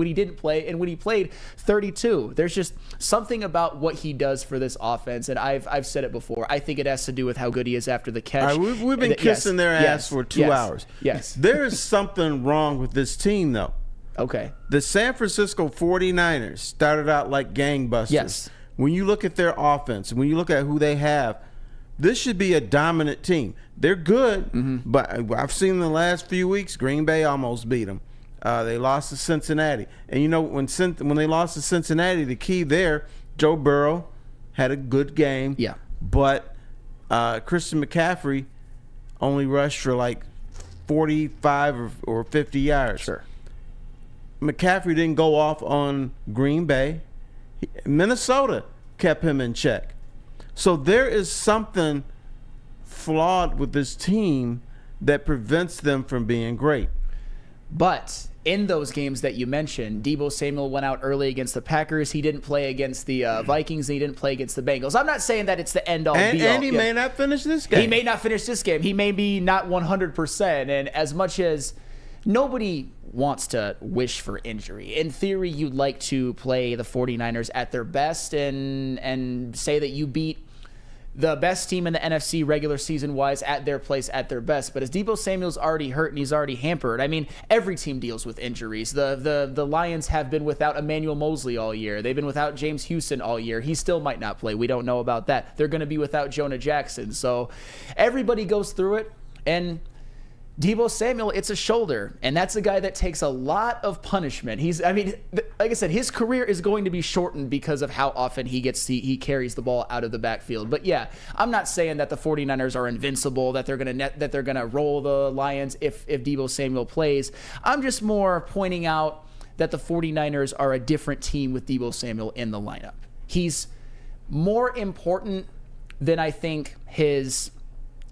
he didn't play, and when he played, 32. There's just something about what he does for this offense, and I've said it before. I think it has to do with how good he is after the catch. All right, we've been kissing their ass for 2 hours. Yes. There is something wrong with this team, though. Okay. The San Francisco 49ers started out like gangbusters. Yes. When you look at their offense, when you look at who they have, this should be a dominant team. They're good, but I've seen in the last few weeks, Green Bay almost beat them. They lost to Cincinnati. And, you know, when they lost to Cincinnati, the key there, Joe Burrow had a good game. Yeah. But Christian McCaffrey only rushed for like 45 or 50 yards. Sure. McCaffrey didn't go off on Green Bay. Minnesota kept him in check. So there is something flawed with this team that prevents them from being great. But in those games that you mentioned, Deebo Samuel went out early against the Packers. He didn't play against the Vikings. And he didn't play against the Bengals. I'm not saying that it's the end-all, be-all. And he may not finish this game. He may not finish this game. He may be not 100%. And as much as nobody wants to wish for injury, in theory, you'd like to play the 49ers at their best and say that you beat the best team in the NFC regular season-wise at their place at their best. But as Deebo Samuel's already hurt and he's already hampered, I mean, every team deals with injuries. The Lions have been without Emmanuel Mosley all year. They've been without James Houston all year. He still might not play. We don't know about that. They're going to be without Jonah Jackson. So everybody goes through it, and Deebo Samuel, it's a shoulder, and that's a guy that takes a lot of punishment. Like I said, his career is going to be shortened because of how often he carries the ball out of the backfield. But yeah, I'm not saying that the 49ers are invincible, that they're gonna roll the Lions if Deebo Samuel plays. I'm just more pointing out that the 49ers are a different team with Deebo Samuel in the lineup. He's more important than I think his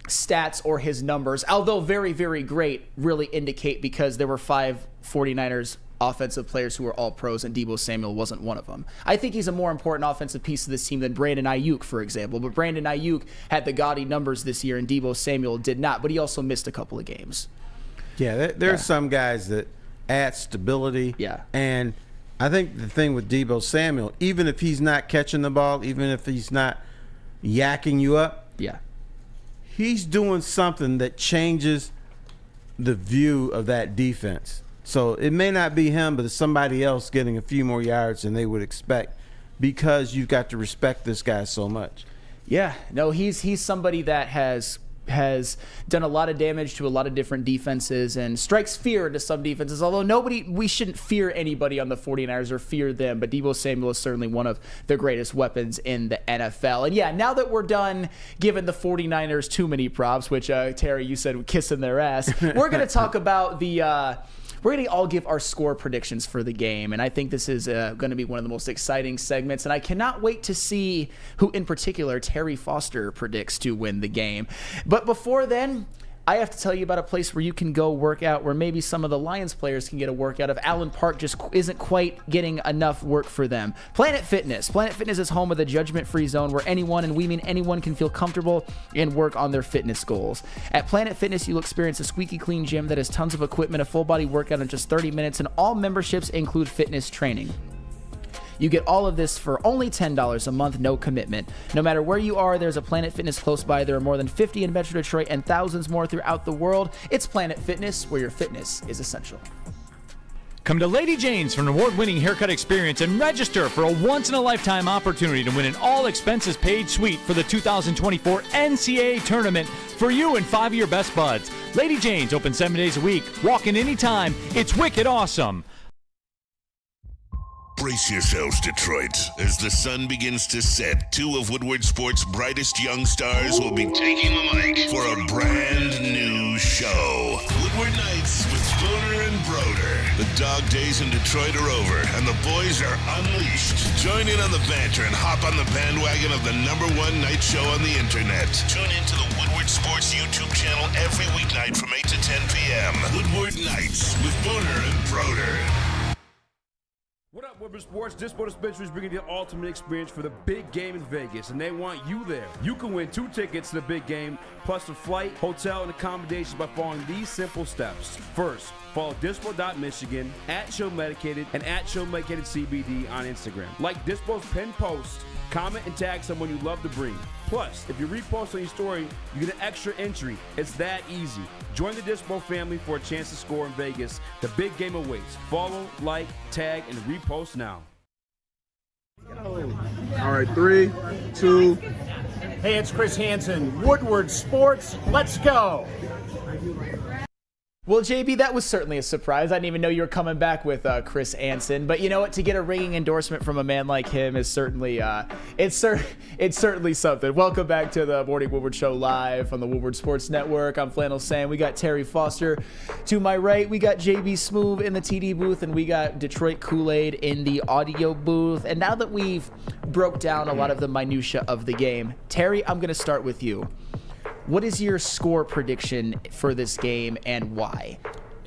stats or his numbers, although very, very great, really indicate, because there were 5 49ers offensive players who were all pros and Deebo Samuel wasn't one of them. I think he's a more important offensive piece of this team than Brandon Ayuk, for example. But Brandon Ayuk had the gaudy numbers this year and Deebo Samuel did not, but he also missed a couple of games. Yeah, there are some guys that add stability. Yeah. And I think the thing with Deebo Samuel, even if he's not catching the ball, even if he's not yakking you up, yeah, he's doing something that changes the view of that defense. So it may not be him, but it's somebody else getting a few more yards than they would expect, because you've got to respect this guy so much. Yeah, no, he's somebody that has done a lot of damage to a lot of different defenses and strikes fear into some defenses, although we shouldn't fear anybody on the 49ers or fear them, but Deebo Samuel is certainly one of the greatest weapons in the NFL. And yeah, now that we're done giving the 49ers too many props, which Terry, you said kissing their ass, we're going to talk about we're going to all give our score predictions for the game, and I think this is going to be one of the most exciting segments, and I cannot wait to see who in particular Terry Foster predicts to win the game. But before then, I have to tell you about a place where you can go work out, where maybe some of the Lions players can get a workout if Allen Park just isn't quite getting enough work for them. Planet Fitness. Planet Fitness is home of the judgment-free zone where anyone, and we mean anyone, can feel comfortable and work on their fitness goals. At Planet Fitness, you'll experience a squeaky clean gym that has tons of equipment, a full-body workout in just 30 minutes, and all memberships include fitness training. You get all of this for only $10 a month, no commitment. No matter where you are, there's a Planet Fitness close by. There are more than 50 in Metro Detroit and thousands more throughout the world. It's Planet Fitness, where your fitness is essential. Come to Lady Jane's for an award-winning haircut experience and register for a once-in-a-lifetime opportunity to win an all-expenses-paid suite for the 2024 NCAA tournament for you and 5 of your best buds. Lady Jane's open 7 days a week. Walk in anytime. It's wicked awesome. Brace yourselves, Detroit. As the sun begins to set, 2 of Woodward Sports' brightest young stars will be taking the mic for a brand new show. Woodward Nights with Spooner and Broder. The dog days in Detroit are over, and the boys are unleashed. Join in on the banter and hop on the bandwagon of the #1 night show on the internet. Tune in to the Woodward Sports Sports YouTube channel every weeknight from 8 to 10 p.m. Woodward Nights with Booner and Broder. What up, Woodward Sports? Dispo Dispensary is bringing you the ultimate experience for the big game in Vegas, and they want you there. You can win 2 tickets to the big game, plus a flight, hotel, and accommodations by following these simple steps. First, follow dispo.michigan, @showmedicated, and @showmedicatedcbd on Instagram. Like Dispo's pinned post, comment and tag someone you love to bring. Plus, if you repost on your story, you get an extra entry. It's that easy. Join the Dispo family for a chance to score in Vegas. The big game awaits. Follow, like, tag, and repost now. All right, 3, 2. Hey, it's Chris Hansen, Woodward Sports. Let's go. Well, JB, that was certainly a surprise. I didn't even know you were coming back with Chris Anson. But you know what? To get a ringing endorsement from a man like him is certainly it's certainly something. Welcome back to the Morning Woodward Show live on the Woodward Sports Network. I'm Flannel Sam. We got Terry Foster to my right. We got JB Smoove in the TD booth, and we got Detroit Kool-Aid in the audio booth. And now that we've broke down a lot of the minutia of the game, Terry, I'm going to start with you. What is your score prediction for this game and why?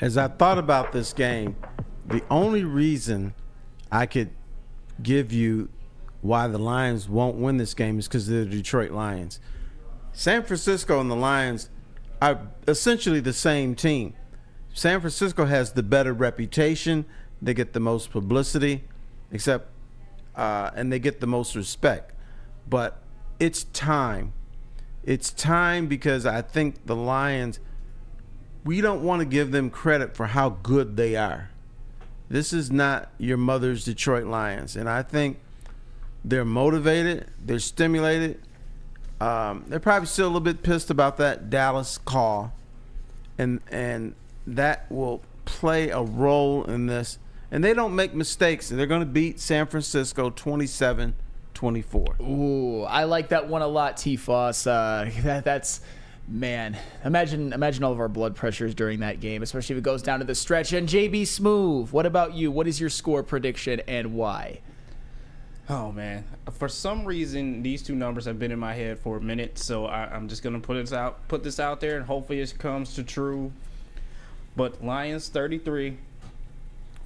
As I thought about this game, the only reason I could give you why the Lions won't win this game is because they're the Detroit Lions. San Francisco and the Lions are essentially the same team. San Francisco has the better reputation. They get the most publicity, and they get the most respect. But it's time. It's time because I think the Lions, we don't want to give them credit for how good they are. This is not your mother's Detroit Lions. And I think they're motivated. They're stimulated. They're probably still a little bit pissed about that Dallas call. And that will play a role in this. And they don't make mistakes. They're going to beat San Francisco 27-24. Ooh, I like that one a lot, TFos. That's, man, imagine all of our blood pressures during that game, especially if it goes down to the stretch. And JB Smoove, what about you? What is your score prediction and why? Oh, man. For some reason, these two numbers have been in my head for a minute, so I'm just going to put this out there, and hopefully it comes to true. But Lions 33,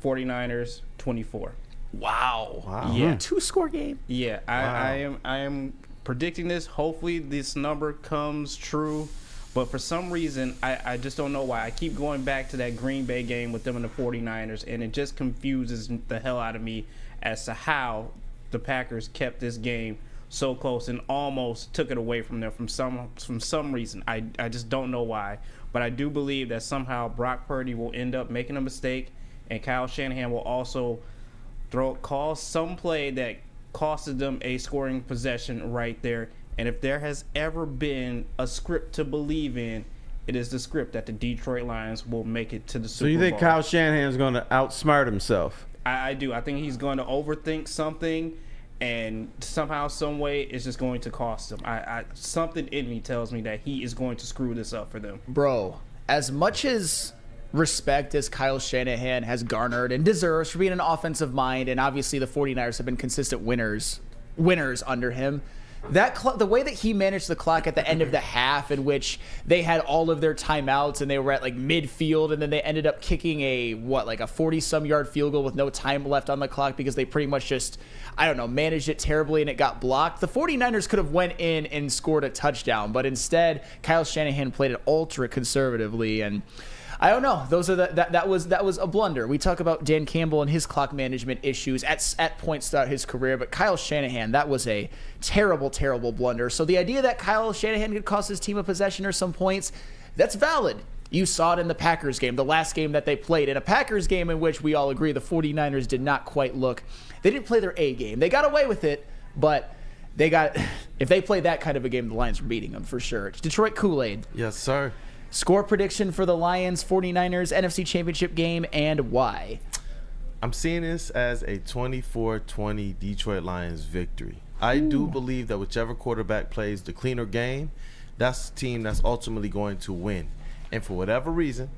49ers 24. Wow. Yeah. 2-score game. Yeah, I am predicting this. Hopefully this number comes true. But for some reason, I just don't know why. I keep going back to that Green Bay game with them and the 49ers, and it just confuses the hell out of me as to how the Packers kept this game so close and almost took it away from them from some reason. I just don't know why. But I do believe that somehow Brock Purdy will end up making a mistake, and Kyle Shanahan will also call some play that costed them a scoring possession right there. And if there has ever been a script to believe in, it is the script that the Detroit Lions will make it to the Super Bowl. So you think Kyle Shanahan's going to outsmart himself? I do. I think he's going to overthink something, and somehow, some way, it's just going to cost him. Something in me tells me that he is going to screw this up for them. Bro, as much as respect as Kyle Shanahan has garnered and deserves for being an offensive mind, and obviously the 49ers have been consistent winners under him, the way that he managed the clock at the end of the half, in which they had all of their timeouts and they were at like midfield, and then they ended up kicking a 40-some yard field goal with no time left on the clock because they pretty much just, managed it terribly and it got blocked. The 49ers could have went in and scored a touchdown, but instead Kyle Shanahan played it ultra conservatively, and I don't know. That was a blunder. We talk about Dan Campbell and his clock management issues at points throughout his career, but Kyle Shanahan, that was a terrible, terrible blunder. So the idea that Kyle Shanahan could cost his team a possession or some points, that's valid. You saw it in the Packers game, the last game that they played, in a Packers game in which we all agree the 49ers did not quite look. They didn't play their A game. They got away with it, but if they played that kind of a game, the Lions were beating them for sure. It's Detroit Kool-Aid. Yes, sir. Score prediction for the Lions 49ers NFC Championship game and why? I'm seeing this as a 24-20 Detroit Lions victory. I do believe that whichever quarterback plays the cleaner game, that's the team that's ultimately going to win. And for whatever reason,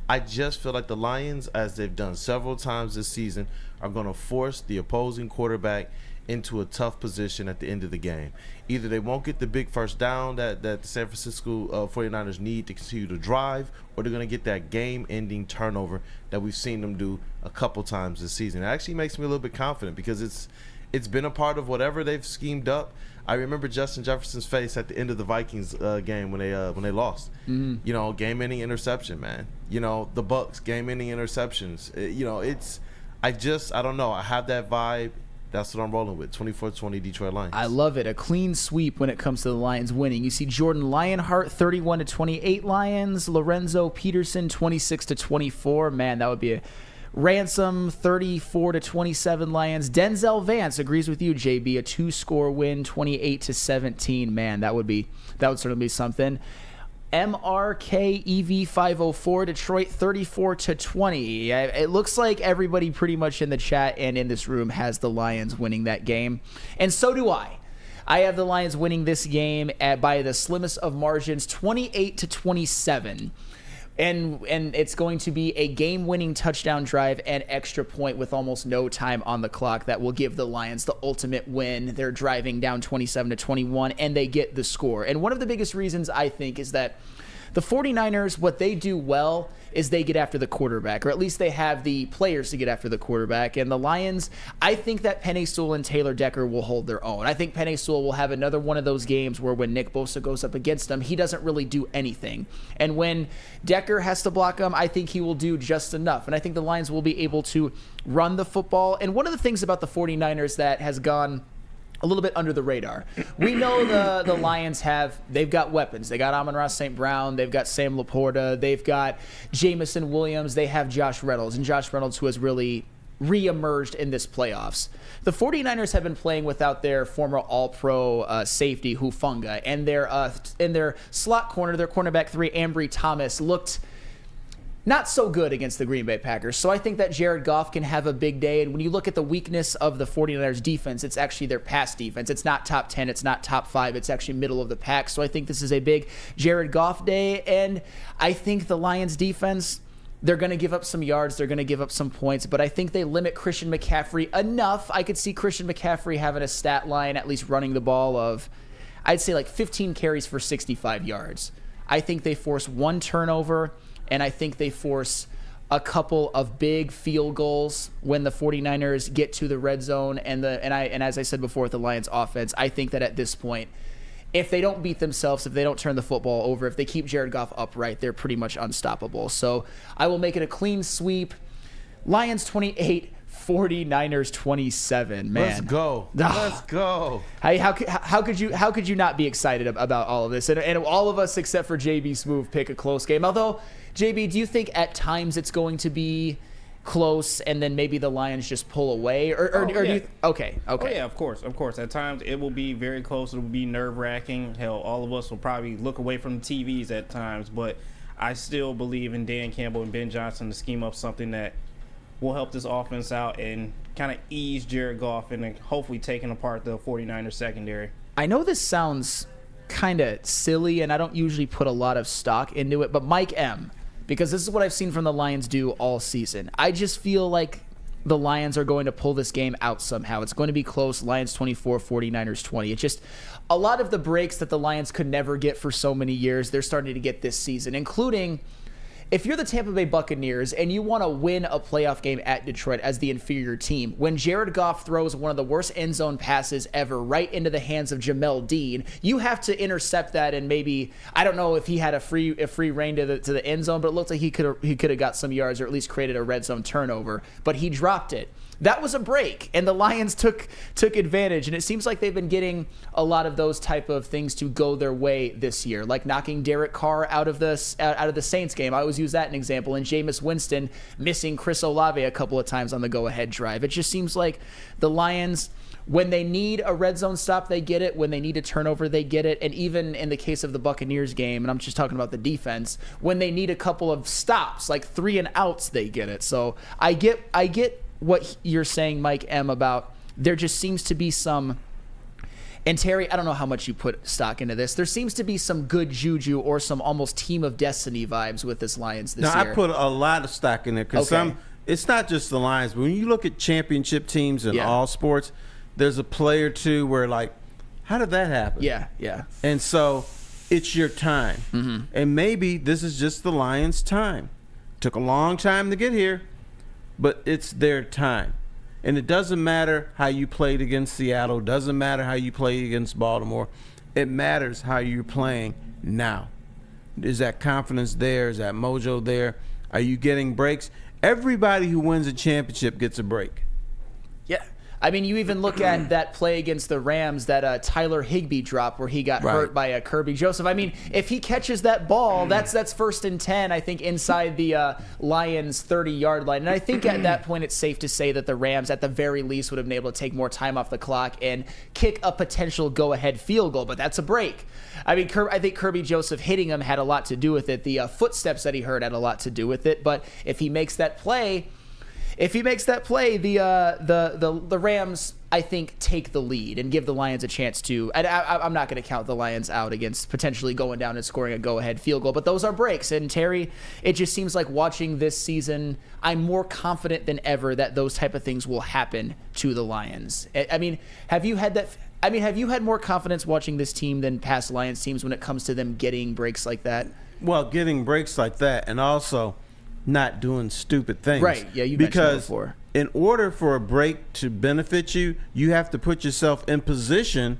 I just feel like the Lions, as they've done several times this season, are going to force the opposing quarterback into a tough position at the end of the game. Either they won't get the big first down that the San Francisco 49ers need to continue to drive, or they're going to get that game-ending turnover that we've seen them do a couple times this season. It actually makes me a little bit confident because it's been a part of whatever they've schemed up. I remember Justin Jefferson's face at the end of the Vikings game when they lost. Mm-hmm. You know, game-ending interception, man. You know, the Bucs, game-ending interceptions. I don't know. I have that vibe. That's what I'm rolling with. 24-20 Detroit Lions. I love it. A clean sweep when it comes to the Lions winning. You see Jordan Lionheart 31-28 Lions. Lorenzo Peterson 26-24. Man, that would be a Ransom 34-27 Lions. Denzel Vance agrees with you, JB. A 2-score win, 28-17. Man, that would certainly be something. MRKEV504 Detroit 34-20. It looks like everybody pretty much in the chat and in this room has the Lions winning that game, and so do I. I have the Lions winning this game by the slimmest of margins, 28-27. And it's going to be a game-winning touchdown drive and extra point with almost no time on the clock that will give the Lions the ultimate win. They're driving down 27-21, and they get the score. And one of the biggest reasons, I think, is that the 49ers, what they do well is they get after the quarterback, or at least they have the players to get after the quarterback. And the Lions, I think that Penei Sewell and Taylor Decker will hold their own. I think Penei Sewell will have another one of those games where when Nick Bosa goes up against him, he doesn't really do anything. And when Decker has to block him, I think he will do just enough. And I think the Lions will be able to run the football. And one of the things about the 49ers that has gone a little bit under the radar. We know the Lions they've got weapons. They got Amon-Ra St. Brown. They've got Sam Laporta. They've got Jamison Williams. They have Josh Reynolds. And Josh Reynolds, who has really re-emerged in this playoffs. The 49ers have been playing without their former all-pro safety, Hufanga. And in their slot corner, their cornerback 3, Ambry Thomas, looked not so good against the Green Bay Packers. So I think that Jared Goff can have a big day. And when you look at the weakness of the 49ers defense, it's actually their pass defense. It's not top 10. It's not top 5. It's actually middle of the pack. So I think this is a big Jared Goff day. And I think the Lions defense, they're going to give up some yards. They're going to give up some points. But I think they limit Christian McCaffrey enough. I could see Christian McCaffrey having a stat line, at least running the ball of, I'd say like 15 carries for 65 yards. I think they force one turnover. And I think they force a couple of big field goals when the 49ers get to the red zone. And as I said before with the Lions offense, I think that at this point, if they don't beat themselves, if they don't turn the football over, if they keep Jared Goff upright, they're pretty much unstoppable. So I will make it a clean sweep. Lions 28, 49ers 27. Man, let's go. Let's go. Hey, how could you not be excited about all of this? And all of us except for JB Smoove pick a close game. Although, JB, do you think at times it's going to be close and then maybe the Lions just pull away? Or do you, okay. Oh, yeah, of course. At times it will be very close. It will be nerve-wracking. Hell, all of us will probably look away from the TVs at times. But I still believe in Dan Campbell and Ben Johnson to scheme up something that will help this offense out and kind of ease Jared Goff and hopefully taking apart the 49ers secondary. I know this sounds kind of silly, and I don't usually put a lot of stock into it, but Mike M., because this is what I've seen from the Lions do all season. I just feel like the Lions are going to pull this game out somehow. It's going to be close. Lions 24, 49ers 20. It's just a lot of the breaks that the Lions could never get for so many years, they're starting to get this season, including if you're the Tampa Bay Buccaneers and you want to win a playoff game at Detroit as the inferior team, when Jared Goff throws one of the worst end zone passes ever right into the hands of Jamel Dean, you have to intercept that. And maybe, I don't know if he had a free reign to the end zone, but it looked like he could have got some yards or at least created a red zone turnover, but he dropped it. That was a break, and the Lions took advantage, and it seems like they've been getting a lot of those type of things to go their way this year, like knocking Derek Carr out of the Saints game. I always use that as an example, and Jameis Winston missing Chris Olave a couple of times on the go-ahead drive. It just seems like the Lions, when they need a red zone stop, they get it. When they need a turnover, they get it. And even in the case of the Buccaneers game, and I'm just talking about the defense, when they need a couple of stops, like 3 and outs, they get it. So I get what you're saying, Mike M., about there just seems to be some, and Terry, I don't know how much you put stock into this, there seems to be some good juju or some almost team of destiny vibes with this Lions this year. I put a lot of stock in there because it's not just the Lions, but when you look at championship teams in all sports, there's a play or two where like, how did that happen? Yeah, yeah. And so it's your time. Mm-hmm. And maybe this is just the Lions' time. Took a long time to get here, but it's their time. And it doesn't matter how you played against Seattle. Doesn't matter how you played against Baltimore. It matters how you're playing now. Is that confidence there? Is that mojo there? Are you getting breaks? Everybody who wins a championship gets a break. Yeah. I mean, you even look at that play against the Rams, that Tyler Higbee drop where he got hurt by Kirby Joseph. I mean, if he catches that ball, that's 1st and 10, I think, inside the Lions' 30-yard line. And I think at that point it's safe to say that the Rams, at the very least, would have been able to take more time off the clock and kick a potential go-ahead field goal. But that's a break. I mean, I think Kirby Joseph hitting him had a lot to do with it. The footsteps that he heard had a lot to do with it. But if he makes that play... the Rams, I think, take the lead and give the Lions a chance to. And I'm not going to count the Lions out against potentially going down and scoring a go-ahead field goal, but those are breaks. And Terry, it just seems like watching this season, I'm more confident than ever that those type of things will happen to the Lions. I mean, have you had more confidence watching this team than past Lions teams when it comes to them getting breaks like that? Well, getting breaks like that, and also not doing stupid things. Right, yeah, you mentioned that before. In order for a break to benefit you, you have to put yourself in position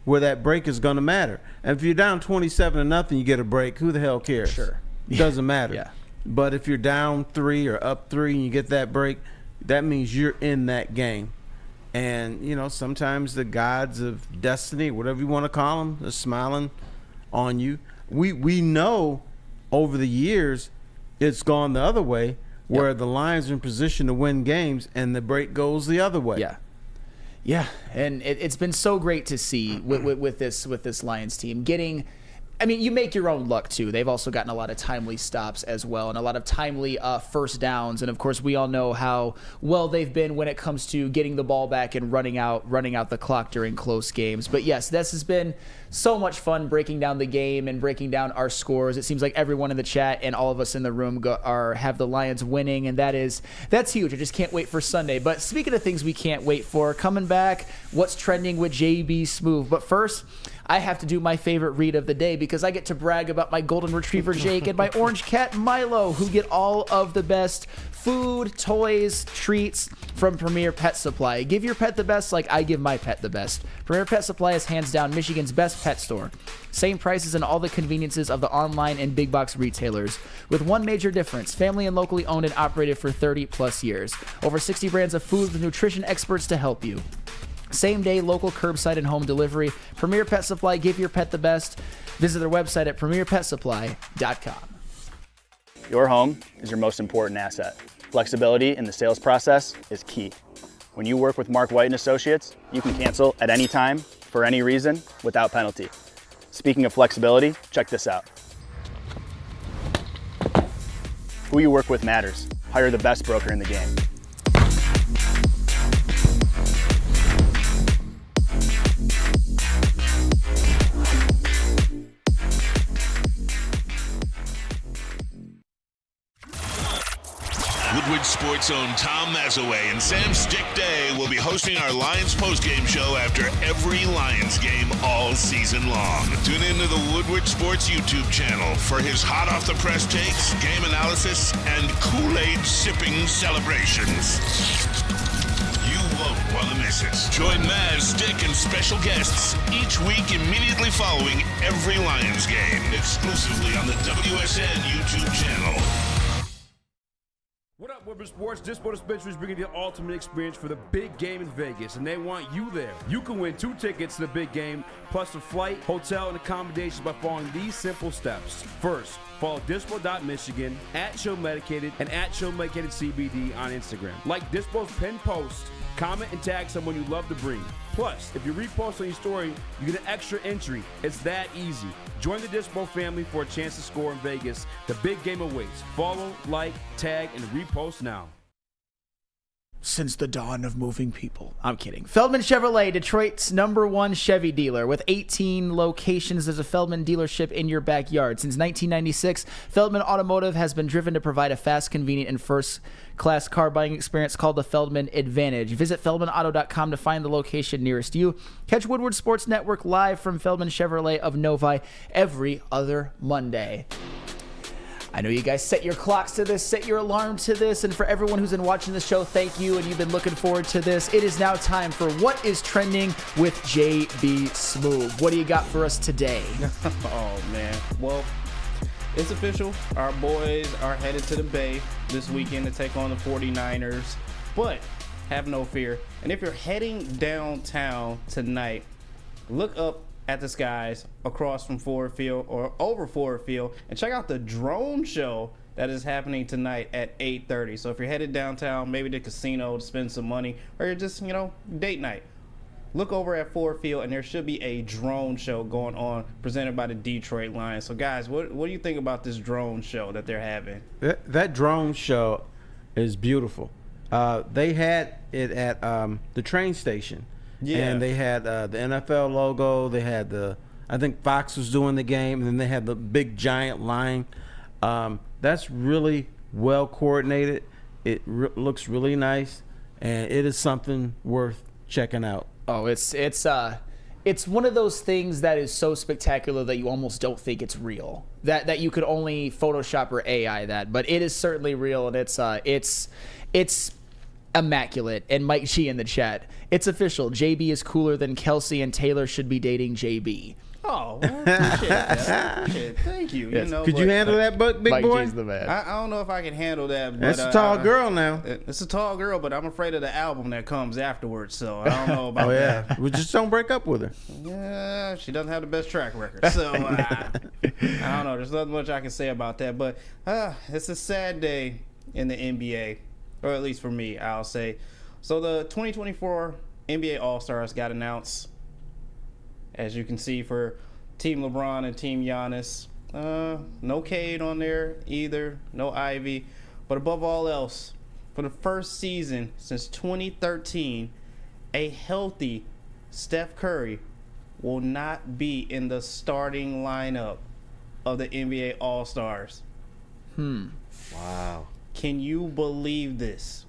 where that break is going to matter. And if you're down 27-0, you get a break, who the hell cares? Sure. It doesn't matter. Yeah. But if you're down 3 or up 3 and you get that break, that means you're in that game. And, you know, sometimes the gods of destiny, whatever you want to call them, are smiling on you. We know over the years it's gone the other way, where the Lions are in position to win games and the break goes the other way. Yeah. Yeah, and it's been so great to see with this Lions team getting. I mean, you make your own luck too. They've also gotten a lot of timely stops as well, and a lot of timely first downs. And of course, we all know how well they've been when it comes to getting the ball back and running out the clock during close games. But yes, this has been so much fun breaking down the game and breaking down our scores. It seems like everyone in the chat and all of us in the room have the Lions winning, and that's huge. I just can't wait for Sunday. But speaking of things we can't wait for, coming back, what's trending with JB Smoove. But first, I have to do my favorite read of the day because I get to brag about my golden retriever Jake and my orange cat Milo, who get all of the best food, toys, treats from Premier Pet Supply. Give your pet the best like I give my pet the best. Premier Pet Supply is hands down Michigan's best pet store. Same prices and all the conveniences of the online and big box retailers, with one major difference: family and locally owned and operated for 30 plus years. Over 60 brands of food with nutrition experts to help you. Same day, local curbside and home delivery. Premier Pet Supply, give your pet the best. Visit their website at premierpetsupply.com. Your home is your most important asset. Flexibility in the sales process is key. When you work with Mark White & Associates, you can cancel at any time, for any reason, without penalty. Speaking of flexibility, check this out. Who you work with matters. Hire the best broker in the game. Woodward Sports' own Tom Mazaway and Sam Stick Day will be hosting our Lions postgame show after every Lions game all season long. Tune into the Woodward Sports YouTube channel for his hot-off-the-press takes, game analysis, and Kool-Aid sipping celebrations. You won't want to miss it. Join Maz, Stick, and special guests each week immediately following every Lions game, exclusively on the WSN YouTube channel. What up, Woodward Sports? Dispo Dispensary is bringing you the ultimate experience for the big game in Vegas, and they want you there. You can win 2 tickets to the big game, plus a flight, hotel, and accommodations by following these simple steps. First, follow dispo.michigan, @ShowMedicated, and @ShowMedicatedCBD on Instagram. Like Dispo's pinned post, comment and tag someone you love to bring. Plus, if you repost on your story, you get an extra entry. It's that easy. Join the Dispo family for a chance to score in Vegas. The big game awaits. Follow, like, tag, and repost now. since the dawn of moving people. I'm kidding. Feldman Chevrolet, Detroit's #1 Chevy dealer. With 18 locations, there's a Feldman dealership in your backyard. Since 1996, Feldman Automotive has been driven to provide a fast, convenient, and first-class car buying experience called the Feldman Advantage. Visit feldmanauto.com to find the location nearest you. Catch Woodward Sports Network live from Feldman Chevrolet of Novi every other Monday. I know you guys set your clocks to this, set your alarm to this, and for everyone who's been watching the show, thank you, and you've been looking forward to this. It is now time for What is Trending with JB Smoove. What do you got for us today? Oh, man. Well, it's official. Our boys are headed to the Bay this weekend to take on the 49ers, but have no fear. And if you're heading downtown tonight, look up at the skies across from Ford Field or over Ford Field and check out the drone show that is happening tonight at 8:30. So if you're headed downtown, maybe to the casino to spend some money, or you're just, date night, look over at Ford Field and there should be a drone show going on presented by the Detroit Lions. So guys, what do you think about this drone show that they're having? That drone show is beautiful. They had it at the train station. Yeah. And they had the NFL logo. They had I think Fox was doing the game, and then they had the big giant line. That's really well coordinated. It looks really nice, and it is something worth checking out. Oh, it's one of those things that is so spectacular that you almost don't think it's real. That you could only Photoshop or AI that, but it is certainly real, and it's immaculate. And Mike G in the chat, it's official. JB is cooler than Kelsey, and Taylor should be dating JB. Oh, well, appreciate that. Thank you. Yes. Could you handle that, big Mike boy? G's the man. I don't know if I can handle that. But, that's a tall girl now. It's a tall girl, but I'm afraid of the album that comes afterwards, so I don't know about that. Well, just don't break up with her. Yeah, she doesn't have the best track record, so I don't know. There's not much I can say about that, but it's a sad day in the NBA, or at least for me, I'll say. So the 2024 NBA All-Stars got announced, as you can see, for Team LeBron and Team Giannis. No Cade on there either, no Ivy. But above all else, for the first season since 2013, a healthy Steph Curry will not be in the starting lineup of the NBA All-Stars. Wow. Can you believe this?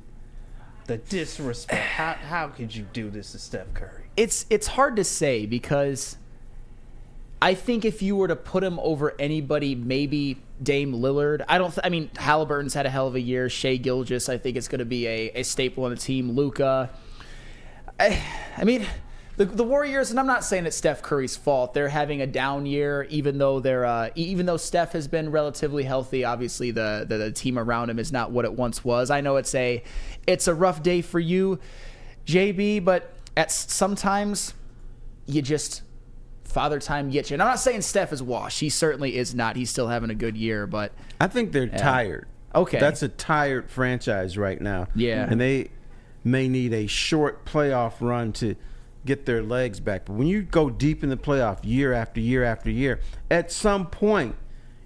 The disrespect. How could you do this to Steph Curry? It's hard to say, because I think if you were to put him over anybody, maybe Dame Lillard. I mean, Halliburton's had a hell of a year. Shai Gilgeous, I think it's going to be a staple on the team. Luka. I mean, the Warriors, and I'm not saying it's Steph Curry's fault. They're having a down year, even though Steph has been relatively healthy. Obviously, the team around him is not what it once was. I know it's a rough day for you, JB, but sometimes you just Father Time gets you. And I'm not saying Steph is washed. He certainly is not. He's still having a good year, but I think they're tired. Okay, that's a tired franchise right now. Yeah, and they may need a short playoff run to get their legs back. But when you go deep in the playoff year after year after year, at some point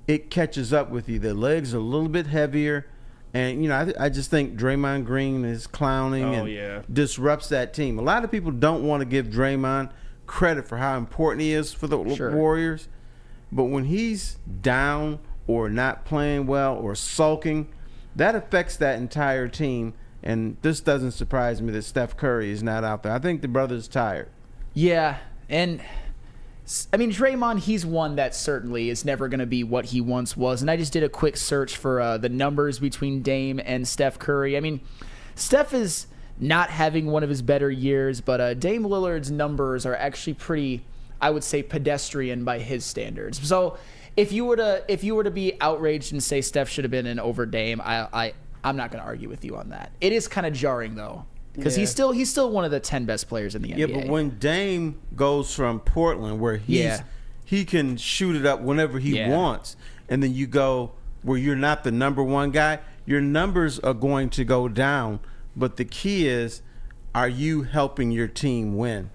it catches up with you. The legs are a little bit heavier, and I just think Draymond Green is clowning and disrupts that team. A lot of people don't want to give Draymond credit for how important he is for the Warriors, but when he's down or not playing well or sulking, that affects that entire team. And this doesn't surprise me that Steph Curry is not out there. I think the brother's tired. Yeah, and I mean, Draymond, he's one that certainly is never going to be what he once was. And I just did a quick search for the numbers between Dame and Steph Curry. I mean, Steph is not having one of his better years, but Dame Lillard's numbers are actually pretty, I would say, pedestrian by his standards. So if you were to be outraged and say Steph should have been in over Dame, I'm not going to argue with you on that. It is kind of jarring, though, because he's still one of the 10 best players in the NBA. Yeah, but when Dame goes from Portland, where he can shoot it up whenever he wants, and then you go where you're not the number one guy, your numbers are going to go down. But the key is, are you helping your team win?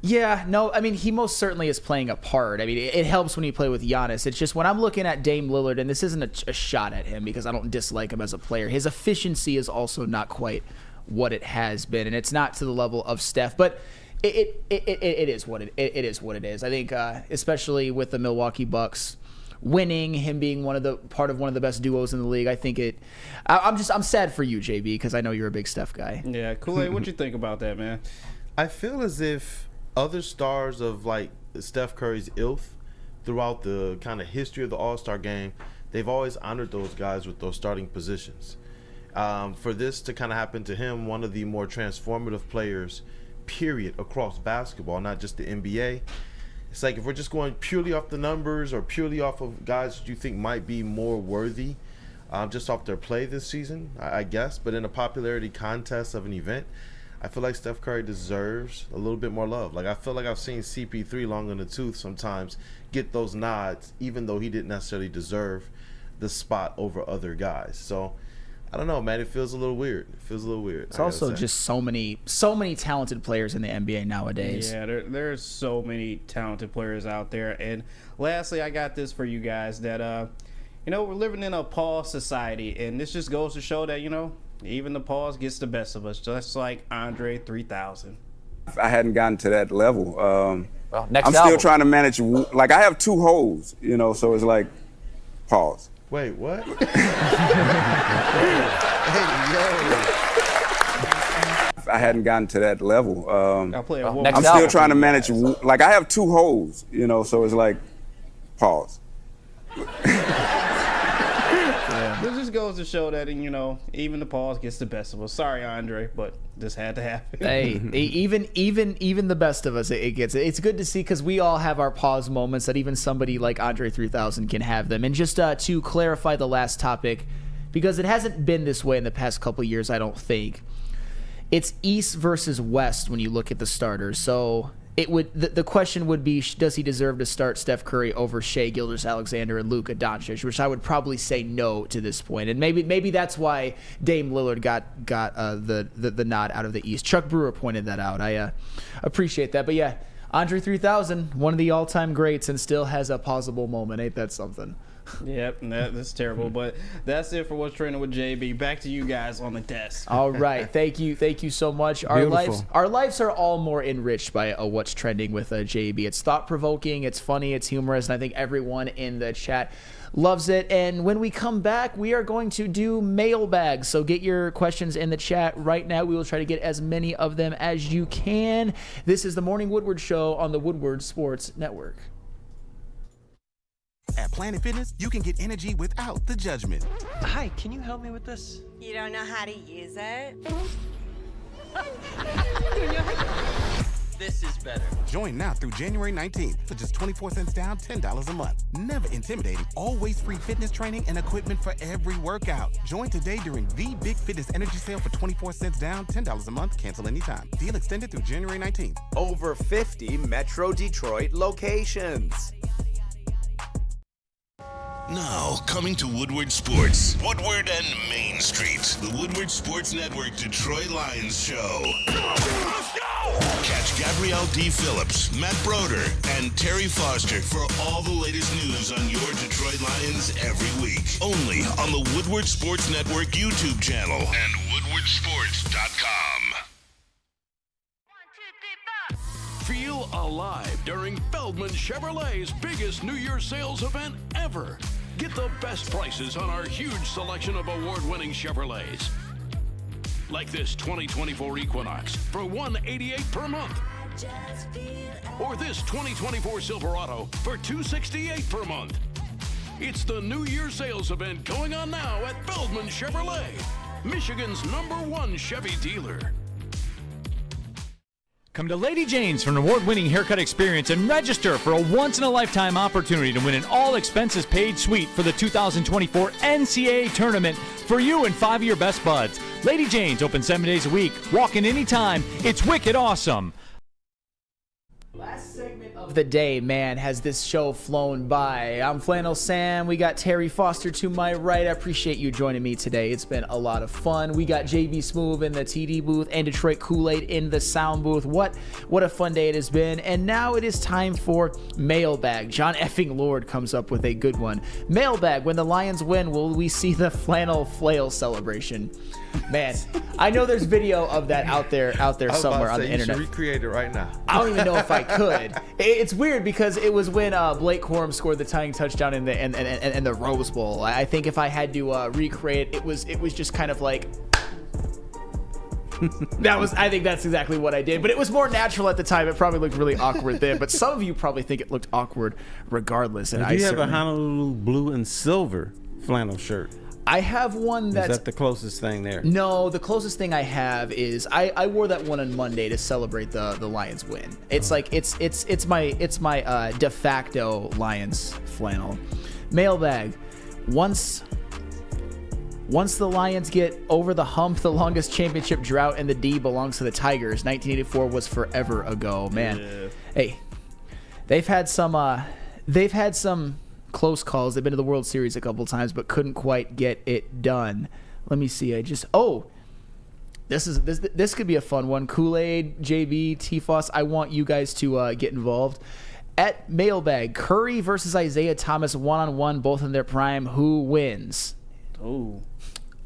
Yeah, no, I mean, he most certainly is playing a part. I mean, it helps when you play with Giannis. It's just when I'm looking at Dame Lillard, and this isn't a shot at him because I don't dislike him as a player, his efficiency is also not quite what it has been, and it's not to the level of Steph, but it is what it is. I think especially with the Milwaukee Bucks winning, him being part of one of the best duos in the league, I think I'm sad for you, JB, because I know you're a big Steph guy. Yeah, Kool-Aid, what you think about that, man? I feel as if other stars of like Steph Curry's ilk throughout the kind of history of the All-Star game, they've always honored those guys with those starting positions. For this to kind of happen to him, one of the more transformative players, period, across basketball, not just the NBA. It's like if we're just going purely off the numbers or purely off of guys that you think might be more worthy just off their play this season, I guess. But in a popularity contest of an event, I feel like Steph Curry deserves a little bit more love. Like I feel like I've seen CP3 long in the tooth sometimes get those nods, even though he didn't necessarily deserve the spot over other guys. So I don't know, man. It feels a little weird. It's also just so many talented players in the NBA nowadays. Yeah, there's so many talented players out there. And lastly, I got this for you guys that, we're living in a pause society. And this just goes to show that, even the pause gets the best of us, just like Andre 3000. I hadn't gotten to that level. Next I'm album. still trying to manage. Like, I have 2 holes, so it's like, pause. Wait, what? I hadn't gotten to that level. I'll play a I'm still trying to manage. Like, I have 2 holes, so it's like, pause. This just goes to show that, even the pause gets the best of us. Sorry, Andre, but this had to happen. Hey, even the best of us, it's good to see, because we all have our pause moments, that even somebody like Andre 3000 can have them. And just to clarify the last topic, because it hasn't been this way in the past couple of years, I don't think. It's East versus West when you look at the starters. So the question would be, does he deserve to start Steph Curry over Shai Gilgeous-Alexander and Luka Doncic, which I would probably say no to this point. And maybe that's why Dame Lillard got the nod out of the East. Chuck Brewer pointed that out. I appreciate that. But yeah, Andre 3000, one of the all-time greats, and still has a pausable moment. Ain't that something? Yep, that's terrible. But that's it for What's Trending with JB. Back to you guys on the desk. All right, thank you so much. Our lives are all more enriched by What's Trending with JB. It's thought-provoking, it's funny, it's humorous, and I think everyone in the chat loves it. And when we come back, we are going to do mailbags. So get your questions in the chat right now. We will try to get as many of them as you can. This is the Morning Woodward Show on the Woodward Sports Network. At Planet Fitness, you can get energy without the judgment. Hi, can you help me with this? You don't know how to use it? This is better. Join now through January 19th for just 24 cents down, $10 a month. Never intimidating, always free fitness training and equipment for every workout. Join today during the Big Fitness Energy Sale for 24 cents down, $10 a month. Cancel anytime. Deal extended through January 19th. Over 50 Metro Detroit locations. Now, coming to Woodward Sports, Woodward and Main Street, the Woodward Sports Network Detroit Lions Show. Let's go! Catch Gabrielle D. Phillips, Matt Broder, and Terry Foster for all the latest news on your Detroit Lions every week. Only on the Woodward Sports Network YouTube channel and woodwardsports.com. Feel alive during Feldman Chevrolet's biggest New Year's sales event ever. Get the best prices on our huge selection of award-winning Chevrolets. Like this 2024 Equinox for $188 per month. Or this 2024 Silverado for $268 per month. It's the New Year's sales event going on now at Feldman Chevrolet, Michigan's #1 Chevy dealer. Come to Lady Jane's for an award-winning haircut experience and register for a once-in-a-lifetime opportunity to win an all-expenses-paid suite for the 2024 NCAA tournament for you and 5 of your best buds. Lady Jane's open 7 days a week. Walk in anytime. It's wicked awesome. Last segment of of the day. Man, has this show flown by. I'm Flannel Sam. We got Terry Foster to my right. I appreciate you joining me today. It's been a lot of fun. We got JB Smoove in the TD booth and Detroit Kool-Aid in the sound booth. What a fun day it has been. And now it is time for Mailbag. John effing Lord comes up with a good one. Mailbag, when the Lions win, will we see the flannel flail celebration? Man, I know there's video of that out there somewhere on the internet. You should recreate it right now. I don't even know if I could. It's weird because it was when Blake Corum scored the tying touchdown in the Rose Bowl. I think if I had to recreate it was just kind of like I think that's exactly what I did. But it was more natural at the time. It probably looked really awkward then. But some of you probably think it looked awkward regardless. And you have a Honolulu blue and silver flannel shirt. I have one that's... Is that the closest thing there? No, the closest thing I have is I wore that one on Monday to celebrate the Lions win. It's like it's my de facto Lions flannel. Mailbag. Once the Lions get over the hump, the longest championship drought in the D belongs to the Tigers. 1984 was forever ago. Man, yeah. Hey, they've had some close calls. They've been to the World Series a couple times, but couldn't quite get it done. Let me see. This could be a fun one. Kool-Aid, JB, TFos. I want you guys to get involved. At Mailbag, Curry versus Isaiah Thomas 1-on-1, both in their prime. Who wins? Oh,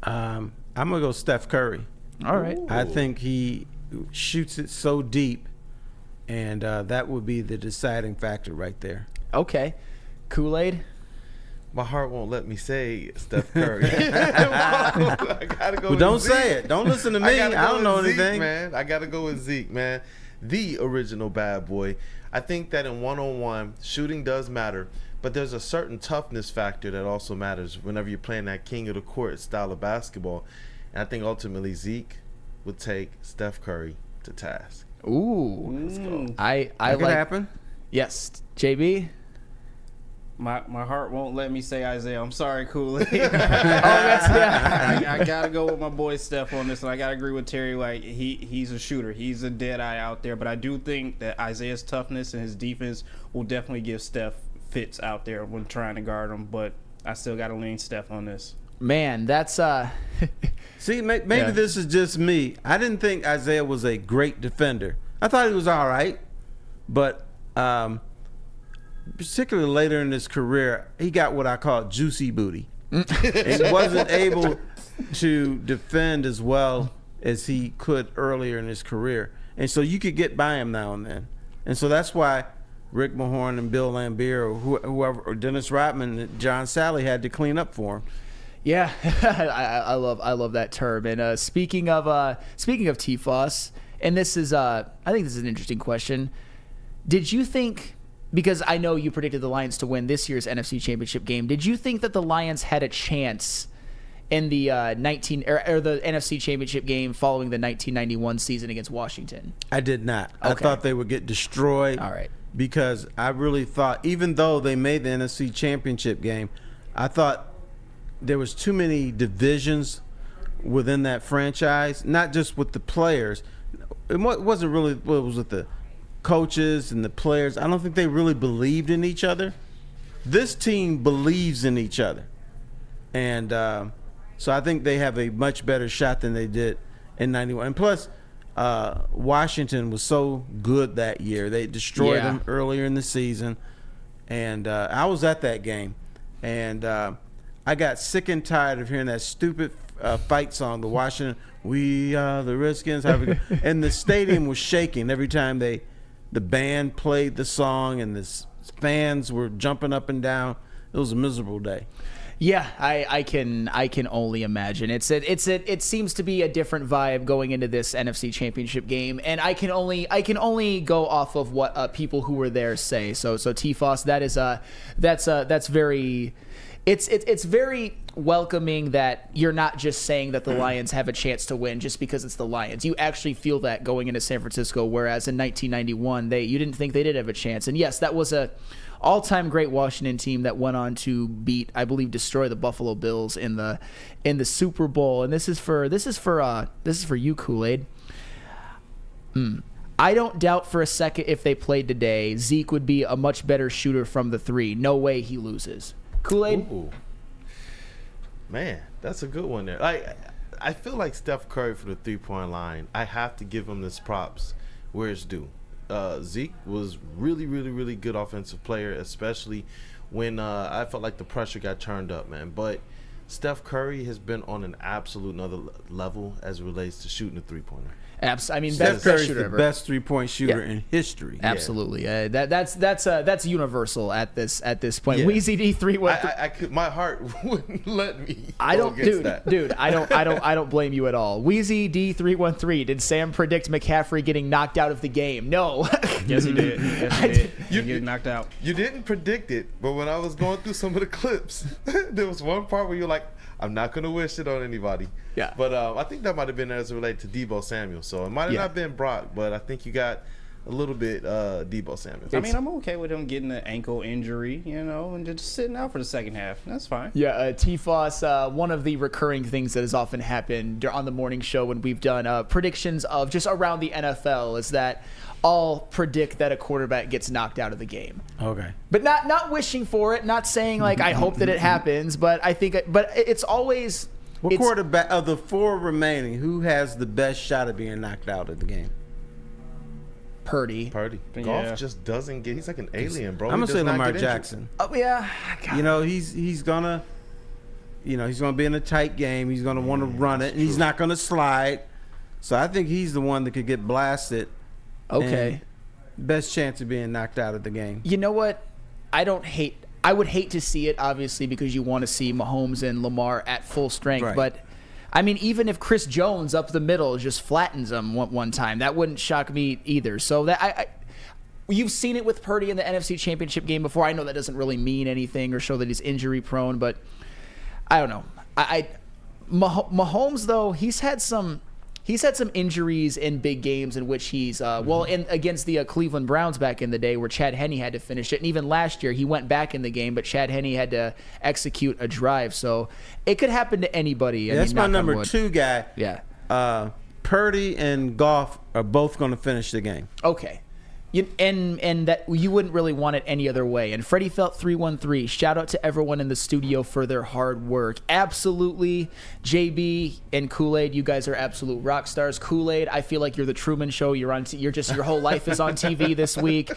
I'm gonna go Steph Curry. All right. I think he shoots it so deep, and that would be the deciding factor right there. Okay. Kool-Aid? My heart won't let me say Steph Curry. I gotta go. Well, don't say it. Don't listen to me. I don't know anything, man. I gotta go with Zeke, man. The original bad boy. I think that in one-on-one, shooting does matter, but there's a certain toughness factor that also matters whenever you're playing that king of the court style of basketball. And I think ultimately Zeke would take Steph Curry to task. Ooh, let's go. I that could happen. Yes, JB. My heart won't let me say Isaiah. I'm sorry, Kool-Aid. I gotta go with my boy Steph on this, and I gotta agree with Terry. Like he's a shooter. He's a dead eye out there. But I do think that Isaiah's toughness and his defense will definitely give Steph fits out there when trying to guard him. But I still gotta lean Steph on this. Man, that's See, maybe this is just me. I didn't think Isaiah was a great defender. I thought he was all right, but particularly later in his career, he got what I call juicy booty. And he wasn't able to defend as well as he could earlier in his career. And so you could get by him now and then. And so that's why Rick Mahorn and Bill Lambier or whoever, or Dennis Rodman and John Sally had to clean up for him. Yeah, I love that term. And speaking of TFos, and this is I think this is an interesting question. Did you think, because I know you predicted the Lions to win this year's NFC Championship game, did you think that the Lions had a chance in the the NFC Championship game following the 1991 season against Washington? I did not. Okay. I thought they would get destroyed. All right. Because I really thought, even though they made the NFC Championship game, I thought there was too many divisions within that franchise, not just with the players. It wasn't really, it was with the coaches and the players. I don't think they really believed in each other. This team believes in each other. And so I think they have a much better shot than they did in 91. And plus, Washington was so good that year. They destroyed them earlier in the season. And I was at that game. And I got sick and tired of hearing that stupid fight song, the Washington, "We Are the Redskins." And the stadium was shaking every time the band played the song, and the fans were jumping up and down. It was a miserable day. Yeah, I can only imagine. It seems to be a different vibe going into this NFC Championship game, and I can only go off of what people who were there say. So TFos, that's very. It's very welcoming that you're not just saying that the Lions have a chance to win just because it's the Lions. You actually feel that going into San Francisco, whereas in 1991 you didn't think they did have a chance. And yes, that was a all-time great Washington team that went on to beat, I believe, destroy the Buffalo Bills in the Super Bowl. And this is for you, Kool-Aid. I don't doubt for a second if they played today, Zeke would be a much better shooter from the 3. No way he loses. Kool-Aid? Ooh. Man, that's a good one there. I feel like Steph Curry for the 3-point line, I have to give him this props where it's due. Zeke was really, really, really good offensive player, especially when I felt like the pressure got turned up, man. But Steph Curry has been on an absolute another level as it relates to shooting a 3-pointer. I mean, Steph Curry's shooter the ever. best 3-point shooter in history. Absolutely, that's universal at this point. Yeah. Weezy D313. I could, my heart wouldn't let me. I don't, that. dude. I don't blame you at all. Weezy D313. Did Sam predict McCaffrey getting knocked out of the game? No. Yes, he did. Yes, he did. You get knocked out. You didn't predict it, but when I was going through some of the clips, there was one part where you're like, I'm not going to wish it on anybody. Yeah. But I think that might have been as it related to Deebo Samuel. So it might have not been Brock, but I think you got a little bit Deebo Samuel. I mean, I'm okay with him getting an ankle injury, and just sitting out for the second half. That's fine. Yeah, TFos, one of the recurring things that has often happened on the morning show when we've done predictions of just around the NFL is that I'll predict that a quarterback gets knocked out of the game. Okay. But not wishing for it, not saying like I hope that it happens, but I think it's always What quarterback of the 4 remaining, who has the best shot of being knocked out of the game? Purdy. Golf just doesn't get. He's like an alien, bro. I'm gonna say Lamar Jackson. Oh yeah. God. He's gonna be in a tight game. He's gonna want to run it, and he's not gonna slide. So I think he's the one that could get blasted. Okay. Best chance of being knocked out of the game. You know what? I would hate to see it, obviously, because you want to see Mahomes and Lamar at full strength. Right. But, I mean, even if Chris Jones up the middle just flattens them one time, that wouldn't shock me either. So you've seen it with Purdy in the NFC Championship game before. I know that doesn't really mean anything or show that he's injury prone, but I don't know. Mahomes, though, he's had some injuries in big games in which he's against the Cleveland Browns back in the day where Chad Henne had to finish it, and even last year he went back in the game, but Chad Henne had to execute a drive. So it could happen to anybody. Yeah, that's my number 2 guy. Yeah, Purdy and Goff are both going to finish the game. Okay. And that you wouldn't really want it any other way. And Freddie Felt 313, shout out to everyone in the studio for their hard work. Absolutely, JB and Kool-Aid, you guys are absolute rock stars. Kool-Aid, I feel like you're the Truman Show. Your whole life is on TV this week.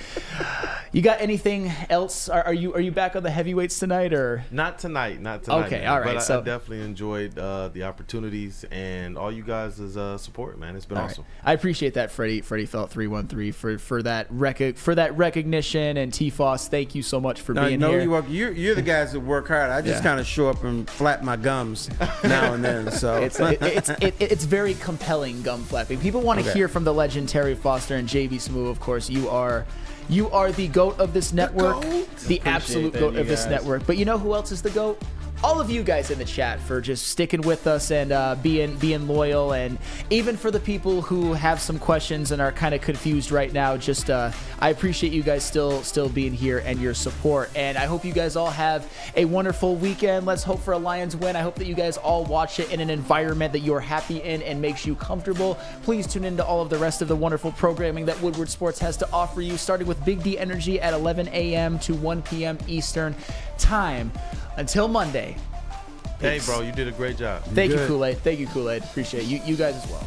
You got anything else? Are you back on the heavyweights tonight or not tonight? Okay, man. all right. But So I definitely enjoyed the opportunities and all you guys' support, man. It's been awesome. Right. I appreciate that, Freddie Felt 313 for that recognition, and TFos, thank you so much for being here. You're the guys that work hard. I just kind of show up and flap my gums now and then. So it's very compelling gum flapping. People want to hear from the legend Terry Foster and JB Smoo. Of course, you are the GOAT of this network, the absolute GOAT of this network. But you know who else is the GOAT? All of you guys in the chat for just sticking with us and being loyal, and even for the people who have some questions and are kind of confused right now, just I appreciate you guys still being here and your support. And I hope you guys all have a wonderful weekend. Let's hope for a Lions win. I hope that you guys all watch it in an environment that you're happy in and makes you comfortable. Please tune into all of the rest of the wonderful programming that Woodward Sports has to offer you, starting with Big D Energy at 11 a.m. to 1 p.m. Eastern Time. Until Monday. Hey, bro, you did a great job. Thank you, Kool-Aid. Appreciate it. You guys as well.